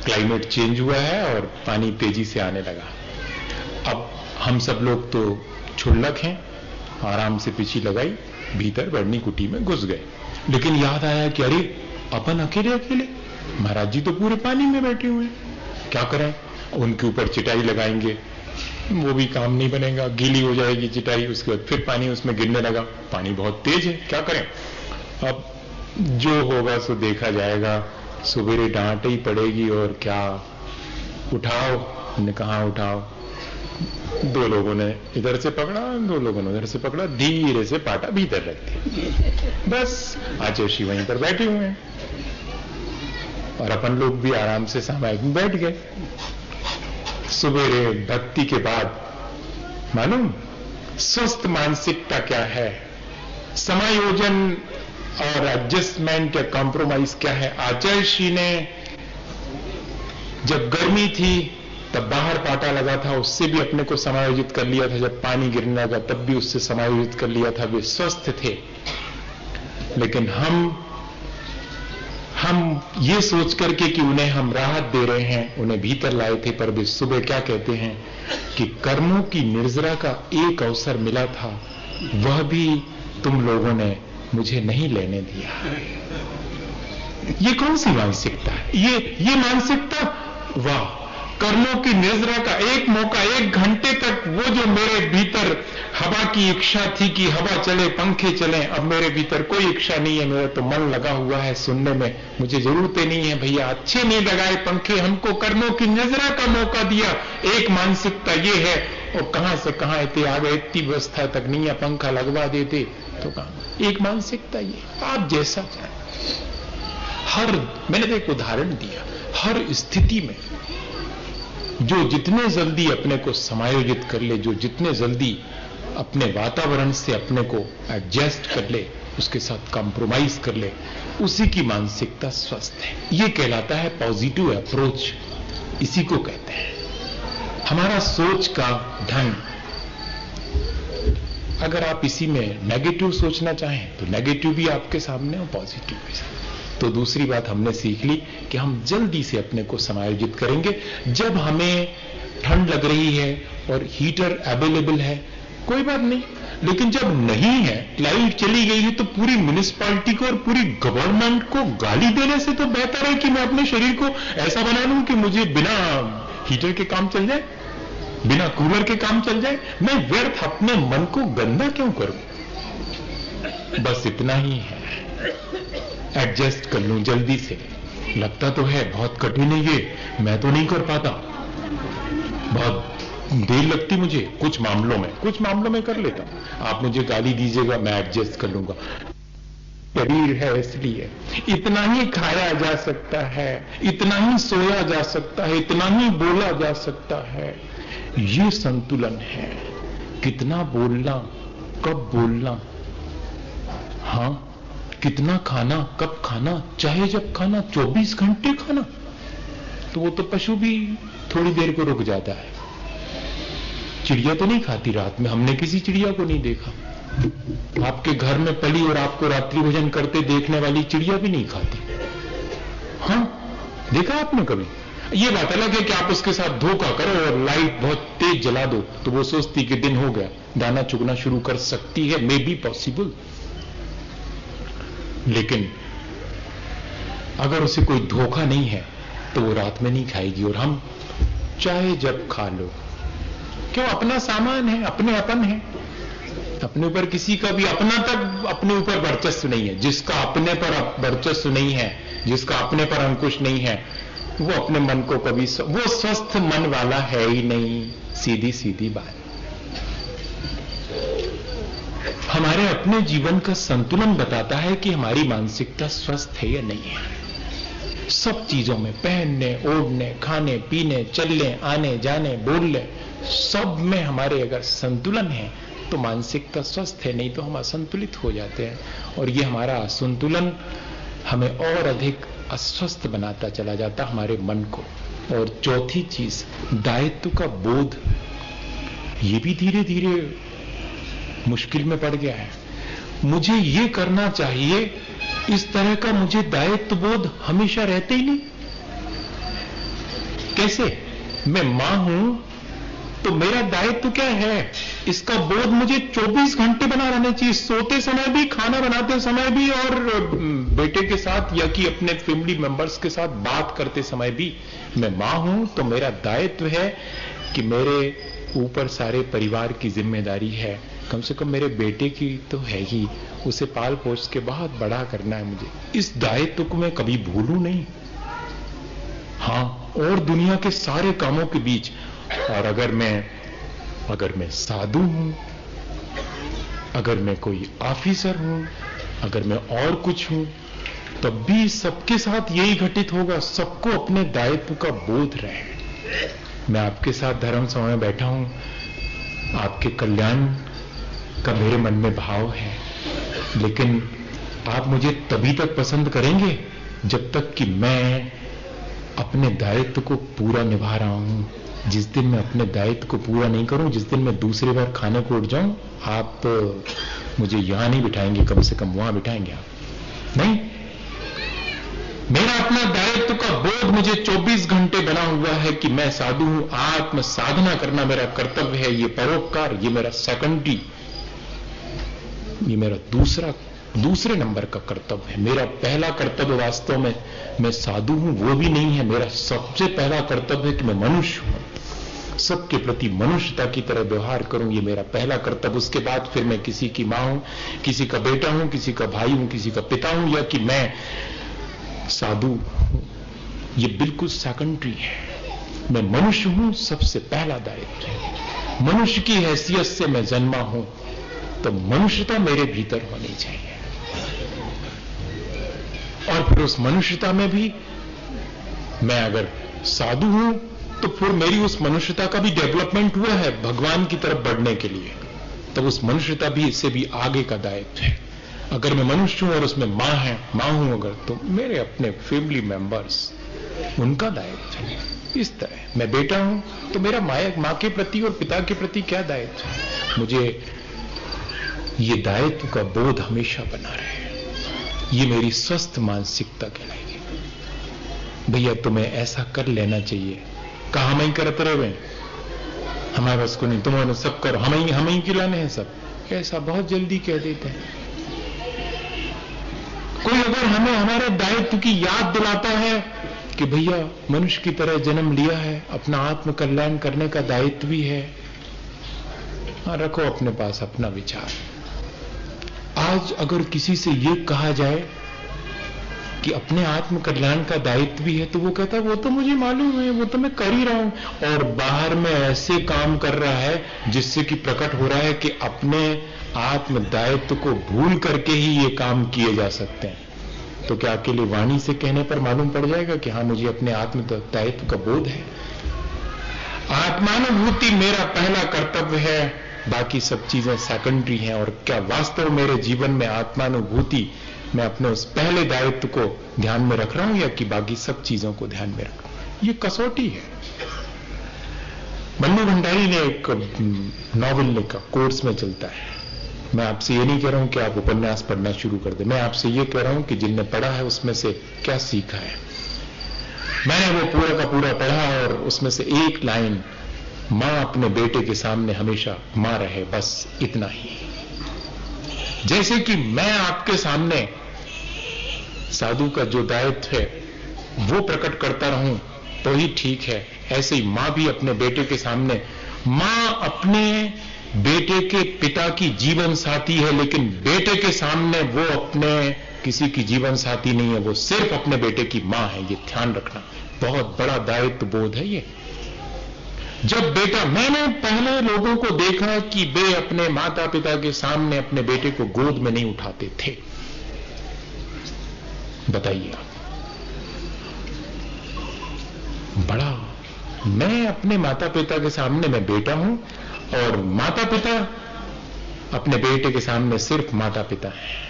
क्लाइमेट चेंज हुआ है और पानी तेजी से आने लगा। अब हम सब लोग तो छुल्लक हैं, आराम से पीछी लगाई, भीतर बड़नी कुटी में घुस गए। लेकिन याद आया कि अरे अपन अकेले अकेले, महाराज जी तो पूरे पानी में बैठे हुए हैं, क्या करें? उनके ऊपर चिटाई लगाएंगे, वो भी काम नहीं बनेगा, गीली हो जाएगी चिटाई, उसके बाद फिर पानी उसमें गिरने लगा। पानी बहुत तेज है, क्या करें? अब जो होगा सो देखा जाएगा, सवेरे डांट ही पड़ेगी। और क्या, उठाओ। हमने कहा उठाओ। 2 लोगों ने इधर से पकड़ा, 2 लोगों ने उधर से पकड़ा, धीरे से पाटा भीतर रख दिया। बस आचार्य वहीं पर बैठे हुए हैं और अपन लोग भी आराम से सामायिक में बैठ गए। सवेरे भक्ति के बाद मालूम स्वस्थ मानसिकता क्या है, समायोजन और एडजस्टमेंट या कॉम्प्रोमाइज क्या है। आचार्य ने जब गर्मी थी तब बाहर पाटा लगा था, उससे भी अपने को समायोजित कर लिया था। जब पानी गिरने लगा तब भी उससे समायोजित कर लिया था। वे स्वस्थ थे। लेकिन हम ये सोच करके कि उन्हें हम राहत दे रहे हैं, उन्हें भीतर लाए थे, पर वे सुबह क्या कहते हैं कि कर्मों की निर्जरा का एक अवसर मिला था, वह भी तुम लोगों ने मुझे नहीं लेने दिया। ये कौन सी मानसिकता है? ये मानसिकता, वाह, कर्मों की निर्जरा का एक मौका, 1 घंटे तक वो जो मेरे भीतर हवा की इच्छा थी कि हवा चले, पंखे चले, अब मेरे भीतर कोई इच्छा नहीं है। मेरा तो मन लगा हुआ है सुनने में, मुझे जरूरत ही नहीं है भैया, अच्छे नहीं लगाए पंखे, हमको कर्मों की निर्जरा का मौका दिया। एक मानसिकता ये है। और कहां से कहां इतने आ गए, इतनी व्यवस्था तक नहीं है, पंखा लगवा देते तो कहां। एक मानसिकता ये, आप जैसा चाहे। मैंने तो एक उदाहरण दिया, हर स्थिति में जो जितने जल्दी अपने को समायोजित कर ले, जो जितने जल्दी अपने वातावरण से अपने को एडजस्ट कर ले, उसके साथ कॉम्प्रोमाइज कर ले, उसी की मानसिकता स्वस्थ है। ये कहलाता है पॉजिटिव अप्रोच, इसी को कहते हैं हमारा सोच का ढंग। अगर आप इसी में नेगेटिव सोचना चाहें तो नेगेटिव भी आपके सामने और पॉजिटिव भी। तो दूसरी बात हमने सीख ली कि हम जल्दी से अपने को समायोजित करेंगे। जब हमें ठंड लग रही है और हीटर अवेलेबल है, कोई बात नहीं, लेकिन जब नहीं है, लाइट चली गई है, तो पूरी म्युनिसिपैलिटी को और पूरी गवर्नमेंट को गाली देने से तो बेहतर है कि मैं अपने शरीर को ऐसा बना लूं कि मुझे बिना हीटर के काम चल जाए, बिना कूलर के काम चल जाए। मैं व्यर्थ अपने मन को गंदा क्यों करूं? बस इतना ही है, एडजस्ट कर लूं जल्दी से। लगता तो है बहुत कठिन है ये, मैं तो नहीं कर पाता, बहुत देर लगती मुझे। कुछ मामलों में कर लेता हूं। आप मुझे गाली दीजिएगा, मैं एडजस्ट कर लूंगा। शरीर है इसलिए इतना ही खाया जा सकता है, इतना ही सोया जा सकता है, इतना ही बोला जा सकता है। ये संतुलन है। कितना बोलना, कब बोलना, हां, कितना खाना, कब खाना, चाहे जब खाना, 24 घंटे खाना। तो वो तो पशु भी थोड़ी देर को रुक जाता है। चिड़िया तो नहीं खाती रात में, हमने किसी चिड़िया को नहीं देखा। आपके घर में पली और आपको रात्रि भोजन करते देखने वाली चिड़िया भी नहीं खाती। हाँ, देखा आपने कभी? ये बात अलग है कि आप उसके साथ धोखा करो और लाइट बहुत तेज जला दो, तो वो सोचती कि दिन हो गया, दाना चुगना शुरू कर सकती है, मे बी पॉसिबल। लेकिन अगर उसे कोई धोखा नहीं है तो वो रात में नहीं खाएगी। और हम चाहे जब खा लो, क्यों? अपना सामान है, अपने अपन है, अपने ऊपर किसी का भी अपना तक अपने ऊपर वर्चस्व नहीं है। जिसका अपने पर वर्चस्व नहीं है, जिसका अपने पर अंकुश नहीं है, वो अपने मन को कभी वो स्वस्थ मन वाला है ही नहीं। सीधी सीधी बात। हमारे अपने जीवन का संतुलन बताता है कि हमारी मानसिकता स्वस्थ है या नहीं है। सब चीजों में, पहनने, ओढ़ने, खाने, पीने, चलने, आने जाने, बोलने, सब में हमारे अगर संतुलन है तो मानसिकता स्वस्थ है, नहीं तो हम असंतुलित हो जाते हैं। और ये हमारा असंतुलन हमें और अधिक अस्वस्थ बनाता चला जाता, हमारे मन को। और चौथी चीज, दायित्व का बोध, ये भी धीरे धीरे मुश्किल में पड़ गया है। मुझे ये करना चाहिए, इस तरह का मुझे दायित्व बोध हमेशा रहते ही नहीं। कैसे? मैं मां हूं तो मेरा दायित्व क्या है, इसका बोध मुझे 24 घंटे बना रहना चाहिए। सोते समय भी, खाना बनाते समय भी, और बेटे के साथ या कि अपने फैमिली मेंबर्स के साथ बात करते समय भी। मैं मां हूं तो मेरा दायित्व है कि मेरे ऊपर सारे परिवार की जिम्मेदारी है। कम से कम मेरे बेटे की तो है ही, उसे पाल पोस के बहुत बड़ा करना है मुझे। इस दायित्व को मैं कभी भूलूं नहीं। हां, और दुनिया के सारे कामों के बीच। और अगर मैं साधु हूं, अगर मैं कोई ऑफिसर हूं, अगर मैं और कुछ हूं, तब भी सबके साथ यही घटित होगा। सबको अपने दायित्व का बोध रहे। मैं आपके साथ धर्म सभा में बैठा हूं, आपके कल्याण का मेरे मन में भाव है, लेकिन आप मुझे तभी तक पसंद करेंगे जब तक कि मैं अपने दायित्व को पूरा निभा रहा हूं। जिस दिन मैं अपने दायित्व को पूरा नहीं करूं, जिस दिन मैं दूसरी बार खाने को उठ जाऊं, आप मुझे यहां नहीं बिठाएंगे, कम से कम वहां बिठाएंगे आप। नहीं, मेरा अपना दायित्व का बोध मुझे 24 घंटे बना हुआ है कि मैं साधु हूं, आत्म साधना करना मेरा कर्तव्य है। ये परोपकार, ये मेरा सेकेंडरी, ये मेरा दूसरे नंबर का कर्तव्य है। मेरा पहला कर्तव्य वास्तव में मैं साधु हूं वो भी नहीं है। मेरा सबसे पहला कर्तव्य है कि मैं मनुष्य हूं, सबके प्रति मनुष्यता की तरह व्यवहार करूं, ये मेरा पहला कर्तव्य। उसके बाद फिर मैं किसी की मां हूं, किसी का बेटा हूं, किसी का भाई हूं, किसी का पिता हूं, या कि मैं साधु हूं, ये बिल्कुल सेकेंडरी है। मैं मनुष्य हूं, सबसे पहला दायित्व है। मनुष्य की हैसियत से मैं जन्मा हूं तो मनुष्यता मेरे भीतर होनी चाहिए। और फिर उस मनुष्यता में भी मैं अगर साधु हूं तो फिर मेरी उस मनुष्यता का भी डेवलपमेंट हुआ है भगवान की तरफ बढ़ने के लिए, तब उस मनुष्यता भी इससे भी आगे का दायित्व है। अगर मैं मनुष्य हूं और उसमें मां हूं अगर, तो मेरे अपने फैमिली मेंबर्स, उनका दायित्व है। इस तरह मैं बेटा हूं तो मेरा मां के प्रति और पिता के प्रति क्या दायित्व है, मुझे ये दायित्व का बोध हमेशा बना रहे। ये मेरी स्वस्थ मानसिकता कहलाएगी। भैया तुम्हें ऐसा कर लेना चाहिए, कहा हम ही करते रहे, हमारे पास को नहीं, तुम्हारे सब करो, हम ही खिलाने हैं सब, ऐसा बहुत जल्दी कह देते हैं। कोई अगर हमें हमारे दायित्व की याद दिलाता है कि भैया मनुष्य की तरह जन्म लिया है, अपना आत्म कल्याण करने का दायित्व भी है, रखो अपने पास अपना विचार। आज अगर किसी से ये कहा जाए कि अपने आत्म कल्याण का दायित्व भी है, तो वो कहता है वो तो मुझे मालूम है, वो तो मैं कर ही रहा हूं, और बाहर में ऐसे काम कर रहा है जिससे कि प्रकट हो रहा है कि अपने आत्म दायित्व को भूल करके ही ये काम किए जा सकते हैं। तो क्या अकेले वाणी से कहने पर मालूम पड़ जाएगा कि हाँ मुझे अपने आत्म दायित्व का बोध है? आत्मानुभूति मेरा पहला कर्तव्य है, बाकी सब चीजें सेकेंडरी हैं। और क्या वास्तव मेरे जीवन में आत्मानुभूति, मैं अपने उस पहले दायित्व को ध्यान में रख रहा हूं या कि बाकी सब चीजों को ध्यान में रख रहा हूं? ये कसौटी है। मन्नू भंडारी ने एक नॉवेल लिखा, कोर्स में चलता है। मैं आपसे ये नहीं कह रहा हूं कि आप उपन्यास पढ़ना शुरू कर दें, मैं आपसे ये कह रहा हूं कि जिनने पढ़ा है उसमें से क्या सीखा है। मैंने वो पूरा का पूरा पढ़ा और उसमें से एक लाइन, मां अपने बेटे के सामने हमेशा मां रहे, बस इतना ही। जैसे कि मैं आपके सामने साधु का जो दायित्व है वो प्रकट करता रहूं तो ही ठीक है, ऐसे ही मां भी अपने बेटे के सामने, मां अपने बेटे के पिता की जीवन साथी है, लेकिन बेटे के सामने वो अपने किसी की जीवन साथी नहीं है, वो सिर्फ अपने बेटे की मां है। ये ध्यान रखना, बहुत बड़ा दायित्व बोध है ये। जब बेटा, मैंने पहले लोगों को देखा कि वे अपने माता पिता के सामने अपने बेटे को गोद में नहीं उठाते थे। बताइए आप, बड़ा, मैं अपने माता पिता के सामने मैं बेटा हूं और माता पिता अपने बेटे के सामने सिर्फ माता पिता हैं।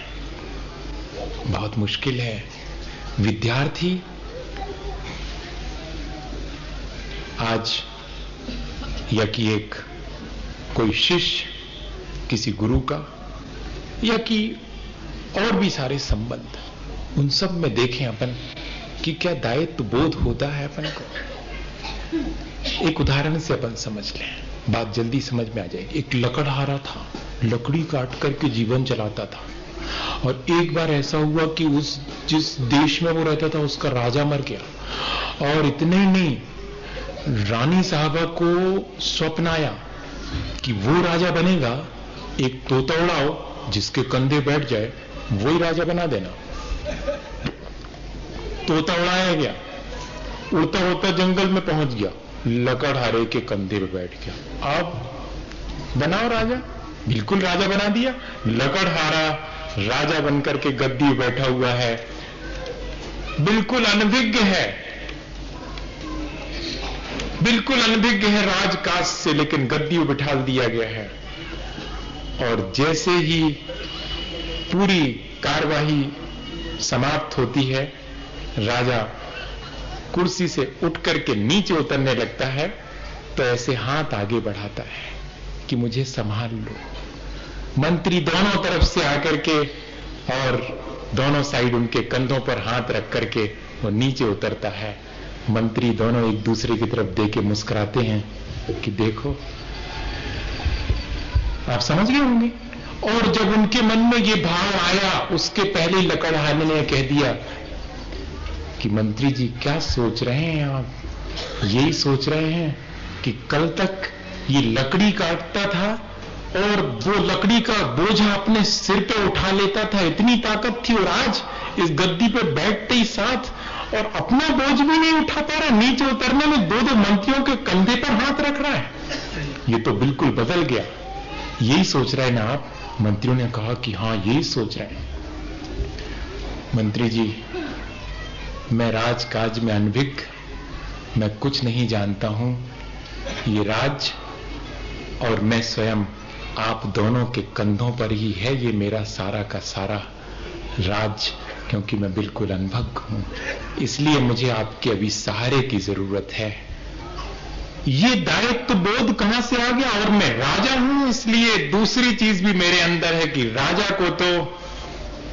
बहुत मुश्किल है। विद्यार्थी आज या कि एक कोई शिष्य किसी गुरु का, या कि और भी सारे संबंध, उन सब में देखें अपन कि क्या दायित्व बोध होता है अपन को। एक उदाहरण से अपन समझ लें, बात जल्दी समझ में आ जाएगी। एक लकड़हारा था, लकड़ी काट करके जीवन चलाता था, और एक बार ऐसा हुआ कि उस जिस देश में वो रहता था उसका राजा मर गया, और इतने ही नहीं, रानी साहबा को स्वप्न आया कि वो राजा बनेगा, एक तोता उड़ाओ जिसके कंधे बैठ जाए वही राजा बना देना। तोता उड़ाया गया, उड़ता उड़ता जंगल में पहुंच गया, लकड़हारे के कंधे पे बैठ गया। अब बनाओ राजा, बिल्कुल राजा बना दिया। लकड़हारा राजा बनकर के गद्दी पे बैठा हुआ है, बिल्कुल अनभिज्ञ है, बिल्कुल अनभिज्ञ है राजकाज से, लेकिन गद्दी पे बिठा दिया गया है। और जैसे ही पूरी कार्यवाही समाप्त होती है, राजा कुर्सी से उठ करके नीचे उतरने लगता है, तो ऐसे हाथ आगे बढ़ाता है कि मुझे संभाल लो। मंत्री दोनों तरफ से आकर के और दोनों साइड उनके कंधों पर हाथ रख करके वो नीचे उतरता है। मंत्री दोनों एक दूसरे की तरफ देके मुस्कुराते हैं कि देखो, आप समझ गए होंगे। और जब उनके मन में ये भाव आया, उसके पहले लकड़हारे ने कह दिया कि मंत्री जी क्या सोच रहे हैं आप? यही सोच रहे हैं कि कल तक ये लकड़ी काटता था और वो लकड़ी का बोझा अपने सिर पे उठा लेता था, इतनी ताकत थी, और आज इस गद्दी पे बैठते ही साथ और अपना बोझ भी नहीं उठा पा रहा, नीचे उतरने में दो दो मंत्रियों के कंधे पर हाथ रख रहा है। ये तो बिल्कुल बदल गया। यही सोच रहे हैं ना आप? मंत्रियों ने कहा कि हां यही सोच रहे हैं। मंत्री जी, मैं राजकाज में अनभिज्ञ मैं कुछ नहीं जानता हूं, ये राज और मैं स्वयं आप दोनों के कंधों पर ही है ये मेरा सारा का सारा राज, क्योंकि मैं बिल्कुल अनभग हूं, इसलिए मुझे आपके अभी सहारे की जरूरत है। ये दायित्व बोध कहां से आ गया? और मैं राजा हूं, इसलिए दूसरी चीज भी मेरे अंदर है कि राजा को तो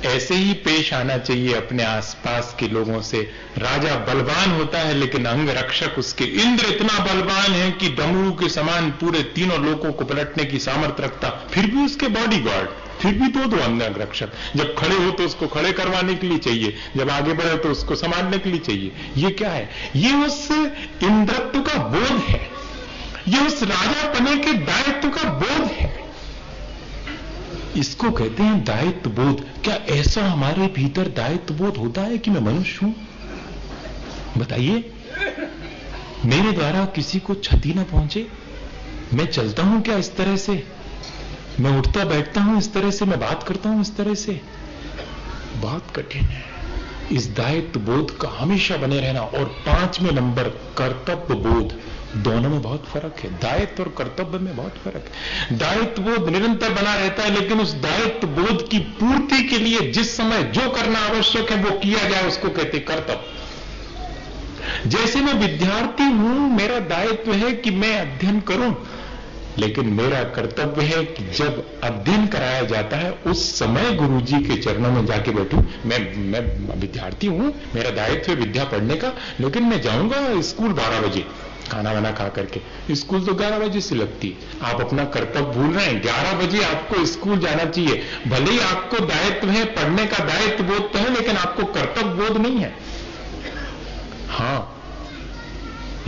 ऐसे ही पेश आना चाहिए अपने आसपास के लोगों से। राजा बलवान होता है, लेकिन अंग रक्षक उसके इंद्र इतना बलवान है कि डमरू के समान पूरे तीनों लोगों को पलटने की सामर्थ्य रखता, फिर भी उसके बॉडीगार्ड, फिर भी दो अंग रक्षक। जब खड़े हो तो उसको खड़े करवाने के लिए चाहिए, जब आगे बढ़े तो उसको संभालने के लिए चाहिए। ये क्या है? ये उस इंद्रत्व का बोध है, ये उस राजापने के दायित्व का बोध है। इसको कहते हैं दायित्व बोध। क्या ऐसा हमारे भीतर दायित्व बोध होता है कि मैं मनुष्य हूं? बताइए, मेरे द्वारा किसी को क्षति न पहुंचे, मैं चलता हूं क्या इस तरह से, मैं उठता बैठता हूं इस तरह से, मैं बात करता हूं इस तरह से? बहुत कठिन है इस दायित्व बोध का हमेशा बने रहना। और 5वें नंबर कर्तव्य बोध, दोनों में बहुत फर्क है। दायित्व और कर्तव्य में बहुत फर्क है। दायित्व बोध निरंतर बना रहता है, लेकिन उस दायित्व बोध की पूर्ति के लिए जिस समय जो करना आवश्यक है वो किया जाए, उसको कहते कर्तव्य। जैसे मैं विद्यार्थी हूं, मेरा दायित्व है कि मैं अध्ययन करूं, लेकिन मेरा कर्तव्य है कि जब अध्ययन कराया जाता है उस समय गुरुजी के चरणों में जाके बैठूं। मैं विद्यार्थी हूं, मेरा दायित्व है विद्या पढ़ने का, लेकिन मैं जाऊंगा स्कूल 12 बजे खाना वाना खा करके। स्कूल तो 11 बजे से लगती है। आप अपना कर्तव्य भूल रहे हैं। 11 बजे आपको स्कूल जाना चाहिए। भले ही आपको दायित्व है, पढ़ने का दायित्व बोध तो है, लेकिन आपको कर्तव्य बोध नहीं है। हां,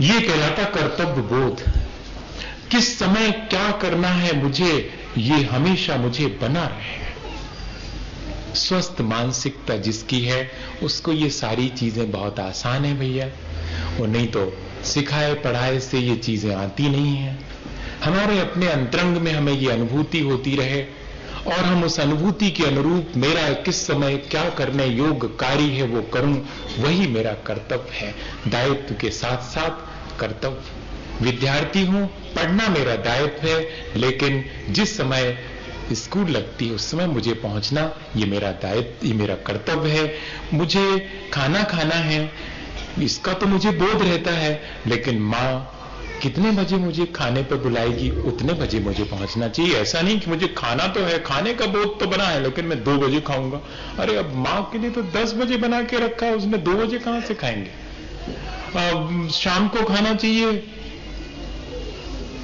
ये कहलाता कर्तव्य बोध। किस समय क्या करना है मुझे, ये हमेशा मुझे बना रहे। स्वस्थ मानसिकता जिसकी है उसको ये सारी चीजें बहुत आसान है भैया। वो नहीं तो सिखाए पढ़ाए से ये चीजें आती नहीं है। हमारे अपने अंतरंग में हमें ये अनुभूति होती रहे और हम उस अनुभूति के अनुरूप मेरा किस समय क्या करने योग्य कार्य है वो करूं, वही मेरा कर्तव्य है। दायित्व के साथ साथ कर्तव्य। विद्यार्थी हूं, पढ़ना मेरा दायित्व है, लेकिन जिस समय स्कूल लगती है उस समय मुझे पहुंचना ये मेरा दायित्व, ये मेरा कर्तव्य है। मुझे खाना खाना है, इसका तो मुझे बोध रहता है, लेकिन माँ कितने बजे मुझे खाने पर बुलाएगी उतने बजे मुझे पहुंचना चाहिए। ऐसा नहीं कि मुझे खाना तो है, खाने का बोध तो बना है, लेकिन मैं 2 बजे खाऊंगा। अरे अब माँ के लिए तो 10 बजे बना के रखा है, उसने 2 बजे कहां से खाएंगे? शाम को खाना चाहिए,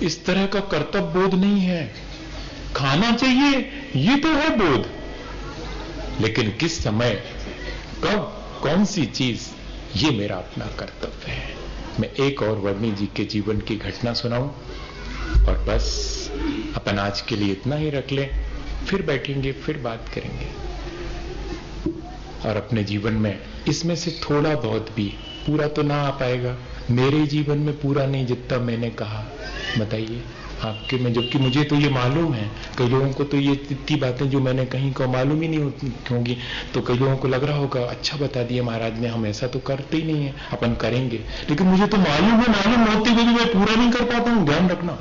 इस तरह का कर्तव्य बोध नहीं है। खाना चाहिए ये तो है बोध, लेकिन किस समय कब कौन सी चीज, ये मेरा अपना कर्तव्य है। मैं एक और वर्णी जी के जीवन की घटना सुनाऊं और बस अपन आज के लिए इतना ही रख लें, फिर बैठेंगे, फिर बात करेंगे और अपने जीवन में इसमें से थोड़ा बहुत भी, पूरा तो ना आ पाएगा मेरे जीवन में, पूरा नहीं जितना मैंने कहा, बताइए आपके में, जबकि मुझे तो ये मालूम है। कई लोगों को तो ये इतनी बातें जो मैंने कहीं को मालूम ही नहीं होंगी, तो कई लोगों को लग रहा होगा अच्छा बता दिया महाराज ने, हम ऐसा तो करते ही नहीं है, अपन करेंगे। लेकिन मुझे तो मालूम है, मालूम होते हुए भी मैं पूरा नहीं कर पाता हूं, ध्यान रखना।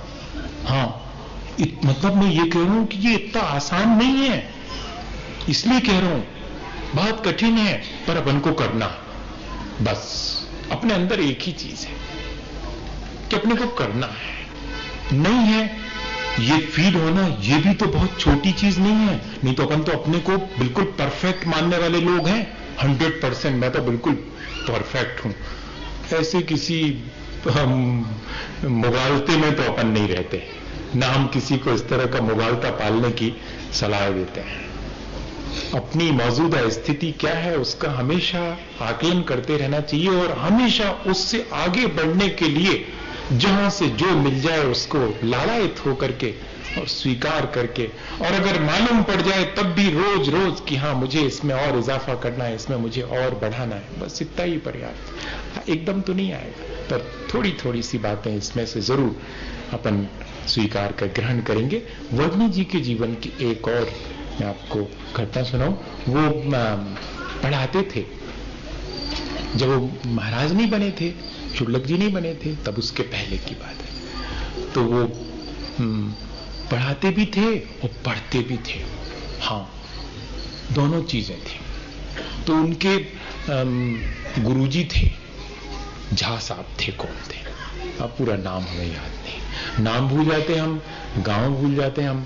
हाँ, मतलब मैं ये कह रहा हूं कि ये इतना आसान नहीं है, इसलिए कह रहा हूं बहुत कठिन है, पर अपन को करना। बस अपने अंदर एक ही चीज है कि अपने को करना है। नहीं है ये फील होना, ये भी तो बहुत छोटी चीज नहीं है। नहीं तो अपन तो अपने को बिल्कुल परफेक्ट मानने वाले लोग हैं, 100%। मैं तो बिल्कुल परफेक्ट हूं, ऐसे किसी मुगालते में तो अपन नहीं रहते, ना हम किसी को इस तरह का मुगालता पालने की सलाह देते हैं। अपनी मौजूदा स्थिति क्या है उसका हमेशा आकलन करते रहना चाहिए और हमेशा उससे आगे बढ़ने के लिए जहां से जो मिल जाए उसको लालायित होकर के और स्वीकार करके, और अगर मालूम पड़ जाए तब भी रोज रोज कि हाँ मुझे इसमें और इजाफा करना है, इसमें मुझे और बढ़ाना है, बस इतना ही पर्याप्त। एकदम तो नहीं आएगा, पर थोड़ी थोड़ी सी बातें इसमें से जरूर अपन स्वीकार कर ग्रहण करेंगे। वर्णी जी के जीवन की एक और मैं आपको घटना सुनाऊं। वो पढ़ाते थे, जब वो महाराज नहीं बने थे शुक्लक जी नहीं बने थे, तब उसके पहले की बात है। तो वो पढ़ाते भी थे और पढ़ते भी थे, हाँ दोनों चीजें थी। तो उनके गुरुजी थे, झा साहब थे। कौन थे? अब पूरा नाम हमें याद नहीं, नाम भूल जाते हम, गांव भूल जाते हम।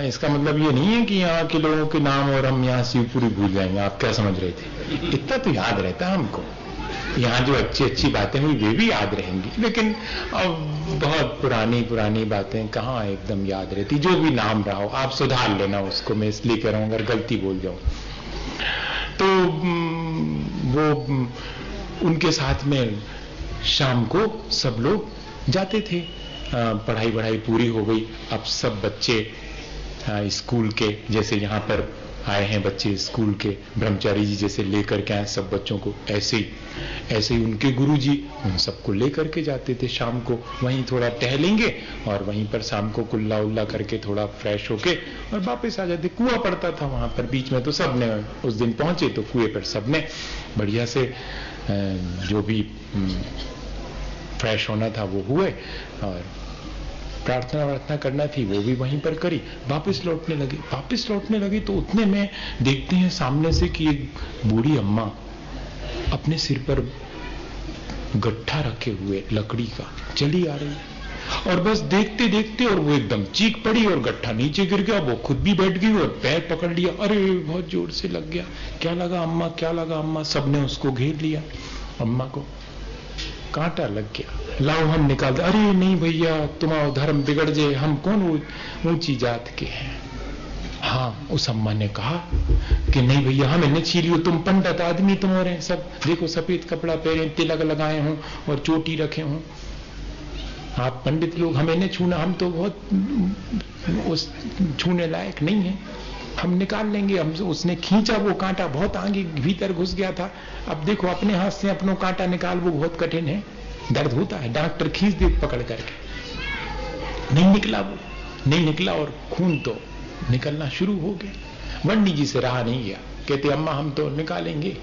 इसका मतलब ये नहीं है कि यहाँ के लोगों के नाम और हम यहाँ शिवपुरी भूल जाएंगे। आप क्या समझ रहे थे? इतना तो याद रहता है हमको, यहाँ जो अच्छी अच्छी बातें हुई वे भी याद रहेंगी, लेकिन अब बहुत पुरानी पुरानी बातें कहाँ एकदम याद रहती। जो भी नाम रहा हो आप सुधार लेना उसको, मैं इसलिए कह रहा हूँ अगर गलती बोल जाऊं तो। वो उनके साथ में शाम को सब लोग जाते थे। पढ़ाई पूरी हो गई, अब सब बच्चे स्कूल के, जैसे यहाँ पर आए हैं बच्चे स्कूल के, ब्रह्मचारी जी जैसे लेकर के आए सब बच्चों को, ऐसे ही उनके गुरुजी उन सबको लेकर के जाते थे। शाम को वहीं थोड़ा टहलेंगे और वहीं पर शाम को कुल्ला उल्ला करके थोड़ा फ्रेश होके और वापस आ जाते। कुआं पड़ता था वहां पर बीच में, तो सबने उस दिन पहुंचे तो कुएं पर सबने बढ़िया से जो भी फ्रेश होना था वो हुए और प्रार्थना करना थी वो भी वहीं पर करी। वापस लौटने लगे तो उतने में देखते हैं सामने से कि एक बूढ़ी अम्मा अपने सिर पर गट्ठा रखे हुए लकड़ी का चली आ रही है। और बस देखते देखते और वो एकदम चीख पड़ी और गट्ठा नीचे गिर गया। वो खुद भी बैठ गई और पैर पकड़ लिया। अरे बहुत जोर से लग गया। क्या लगा अम्मा, क्या लगा अम्मा? सबने उसको घेर लिया। अम्मा को कांटा लग गया। लाओ हम निकाल दे। अरे नहीं भैया, तुम्हारा धर्म बिगड़ जाए, हम कौन ऊंची जात के हैं। हाँ, उस अम्मा ने कहा कि नहीं भैया हम इन्हें छीलियो, तुम पंडित आदमी तुम और हैं सब, देखो सफेद कपड़ा पहने, तिलक लगाए हों और चोटी रखे हों, आप पंडित लोग हमें नहीं छूना, हम तो बहुत उस छूने लायक नहीं है, हम निकाल लेंगे। हम उसने खींचा वो कांटा, बहुत आगे भीतर घुस गया था। अब देखो अपने हाथ से अपनों कांटा निकाल, वो बहुत कठिन है, दर्द होता है। डॉक्टर खींच दे पकड़ करके, नहीं निकला, वो नहीं निकला और खून तो निकलना शुरू हो गया। वंडी जी से रहा नहीं गया, कहते अम्मा हम तो निकालेंगे,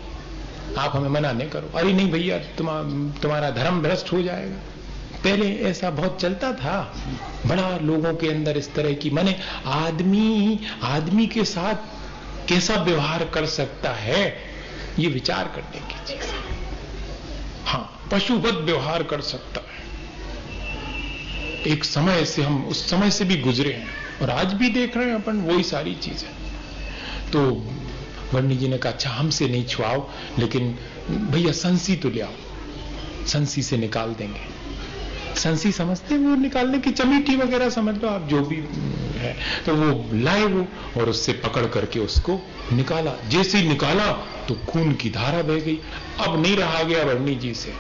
आप हमें मना नहीं करो। अरे नहीं भैया, तुम्हारा धर्म भ्रष्ट हो जाएगा। पहले ऐसा बहुत चलता था, बड़ा लोगों के अंदर इस तरह की, माने आदमी के साथ कैसा व्यवहार कर सकता है ये विचार करने की चीज है। हाँ, पशुवत व्यवहार कर सकता है। एक समय से हम उस समय से भी गुजरे हैं और आज भी देख रहे हैं अपन वही सारी चीजें। तो वर्णी जी ने कहा अच्छा हमसे नहीं छुआओ, लेकिन भैया संसी तो ले आओ, संसी से निकाल देंगे। संसी समझते हैं वो निकालने की, चमीटी वगैरह समझ लो आप, जो भी है। तो वो लाए वो और उससे पकड़ करके उसको निकाला। जैसे ही निकाला तो खून की धारा बह गई। अब नहीं रहा गया वर्णी जी से,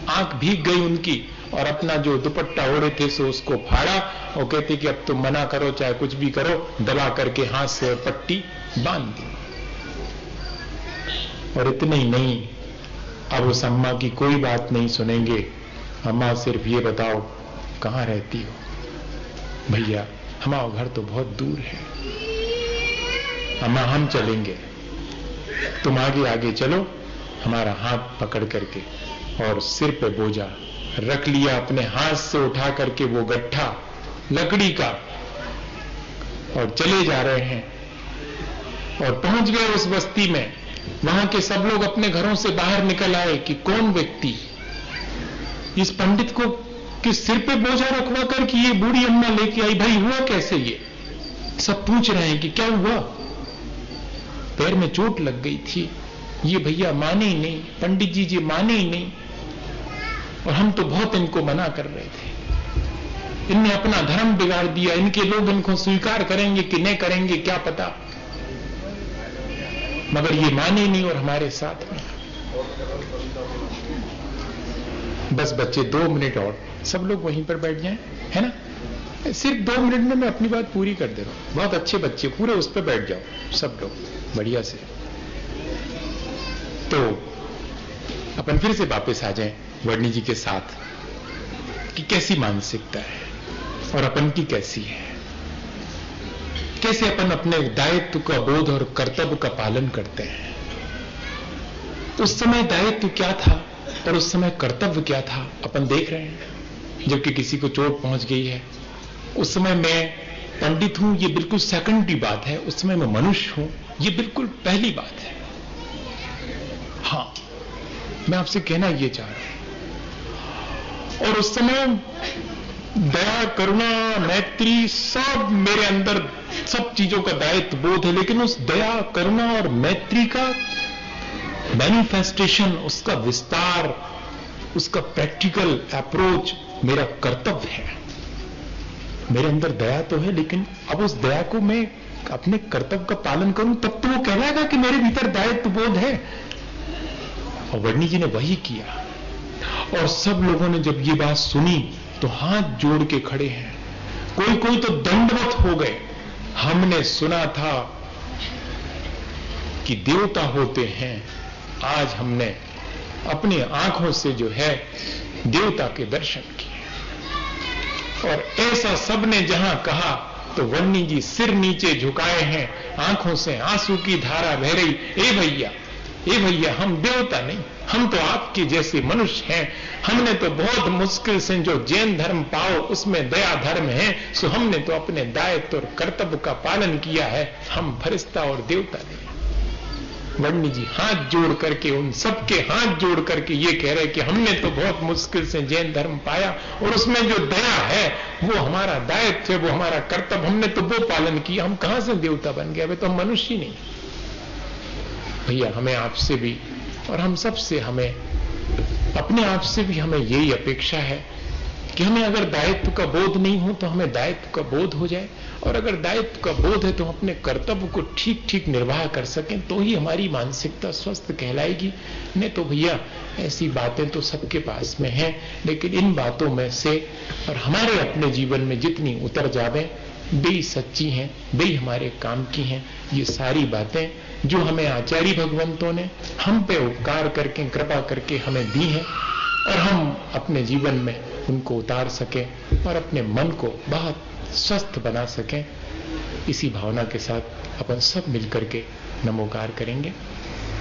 आंख भीग गई उनकी और अपना जो दुपट्टा ओढ़े थे सो उसको फाड़ा और कहते कि अब तुम मना करो चाहे कुछ भी करो, दबा करके हाथ से पट्टी बांध दी। और इतने ही नहीं, अब उस अम्मा की कोई बात नहीं सुनेंगे। अम्मा सिर्फ ये बताओ कहां रहती हो? भैया हमारा घर तो बहुत दूर है, अम्मा हम चलेंगे, तुम आगे आगे चलो। हमारा हाथ पकड़ करके और सिर पे बोझा रख लिया, अपने हाथ से उठा करके वो गट्ठा लकड़ी का, और चले जा रहे हैं। और पहुंच गए उस बस्ती में। वहां के सब लोग अपने घरों से बाहर निकल आए कि कौन व्यक्ति इस पंडित को किस सिर पे बोझा रखवा कर कि ये बूढ़ी अम्मा लेके आई, भाई हुआ कैसे? ये सब पूछ रहे हैं कि क्या हुआ। पैर में चोट लग गई थी, ये भैया माने ही नहीं, पंडित जी माने ही नहीं, और हम तो बहुत इनको मना कर रहे थे। इनने अपना धर्म बिगाड़ दिया, इनके लोग इनको स्वीकार करेंगे कि नहीं करेंगे क्या पता, मगर ये माने नहीं और हमारे साथ में। बस बच्चे 2 मिनट और, सब लोग वहीं पर बैठ जाएं, है ना? सिर्फ 2 मिनट में मैं अपनी बात पूरी कर दे रहा हूं। बहुत अच्छे बच्चे, पूरे उस पर बैठ जाओ सब लोग बढ़िया से। तो अपन फिर से वापस आ जाएं वर्णी जी के साथ कि कैसी मानसिकता है और अपन की कैसी है, कैसे अपन अपने दायित्व का बोध और कर्तव्य का पालन करते हैं। उस समय दायित्व क्या था पर उस समय कर्तव्य क्या था अपन देख रहे हैं। जबकि किसी को चोट पहुंच गई है, उस समय मैं पंडित हूं, ये बिल्कुल सेकेंडरी बात है। उस समय मैं मनुष्य हूं, ये बिल्कुल पहली बात है। हां, मैं आपसे कहना ये चाह रहा हूं। और उस समय दया, करुणा, मैत्री सब मेरे अंदर, सब चीजों का दायित्व बोध है, लेकिन उस दया, करुणा और मैत्री का मैनिफेस्टेशन, उसका विस्तार, उसका प्रैक्टिकल अप्रोच मेरा कर्तव्य है। मेरे अंदर दया तो है, लेकिन अब उस दया को मैं अपने कर्तव्य का पालन करूं, तब तो वो कहलाएगा कि मेरे भीतर दायित्व बोध है। और वर्णी जी ने वही किया। और सब लोगों ने जब ये बात सुनी तो हाथ जोड़ के खड़े हैं, कोई कोई तो दंडवत हो गए। हमने सुना था कि देवता होते हैं, आज हमने अपनी आंखों से जो है देवता के दर्शन किए। और ऐसा सबने जहां कहा तो वर्णी जी सिर नीचे झुकाए हैं, आंखों से आंसू की धारा बह रही। ए भैया, हम देवता नहीं, हम तो आपके जैसे मनुष्य हैं। हमने तो बहुत मुश्किल से जो जैन धर्म पाओ उसमें दया धर्म है, सो हमने तो अपने दायित्व और कर्तव्य का पालन किया है। हम फरिश्ता और देवता नहीं। वर्णी जी हाथ जोड़ करके, उन सबके हाथ जोड़ करके ये कह रहे कि हमने तो बहुत मुश्किल से जैन धर्म पाया और उसमें जो दया है वो हमारा दायित्व है, वो हमारा कर्तव्य, हमने तो वो पालन किया। हम कहां से देवता बन गए? अबे तो हम मनुष्य ही नहीं। भैया, हमें आपसे भी और हम सब से, हमें अपने आप से भी हमें यही अपेक्षा है कि हमें अगर दायित्व का बोध नहीं हो तो हमें दायित्व का बोध हो जाए, और अगर दायित्व का बोध है तो हम अपने कर्तव्य को ठीक ठीक निर्वाह कर सकें, तो ही हमारी मानसिकता स्वस्थ कहलाएगी। नहीं तो भैया ऐसी बातें तो सबके पास में हैं, लेकिन इन बातों में से और हमारे अपने जीवन में जितनी उतर जावे वे सच्ची हैं, वे हमारे काम की हैं। ये सारी बातें जो हमें आचार्य भगवंतों ने हम पे उपकार करके, कृपा करके हमें दी हैं, और हम अपने जीवन में उनको उतार सकें और अपने मन को बहुत स्वस्थ बना सकें। इसी भावना के साथ अपन सब मिलकर के नमोकार करेंगे।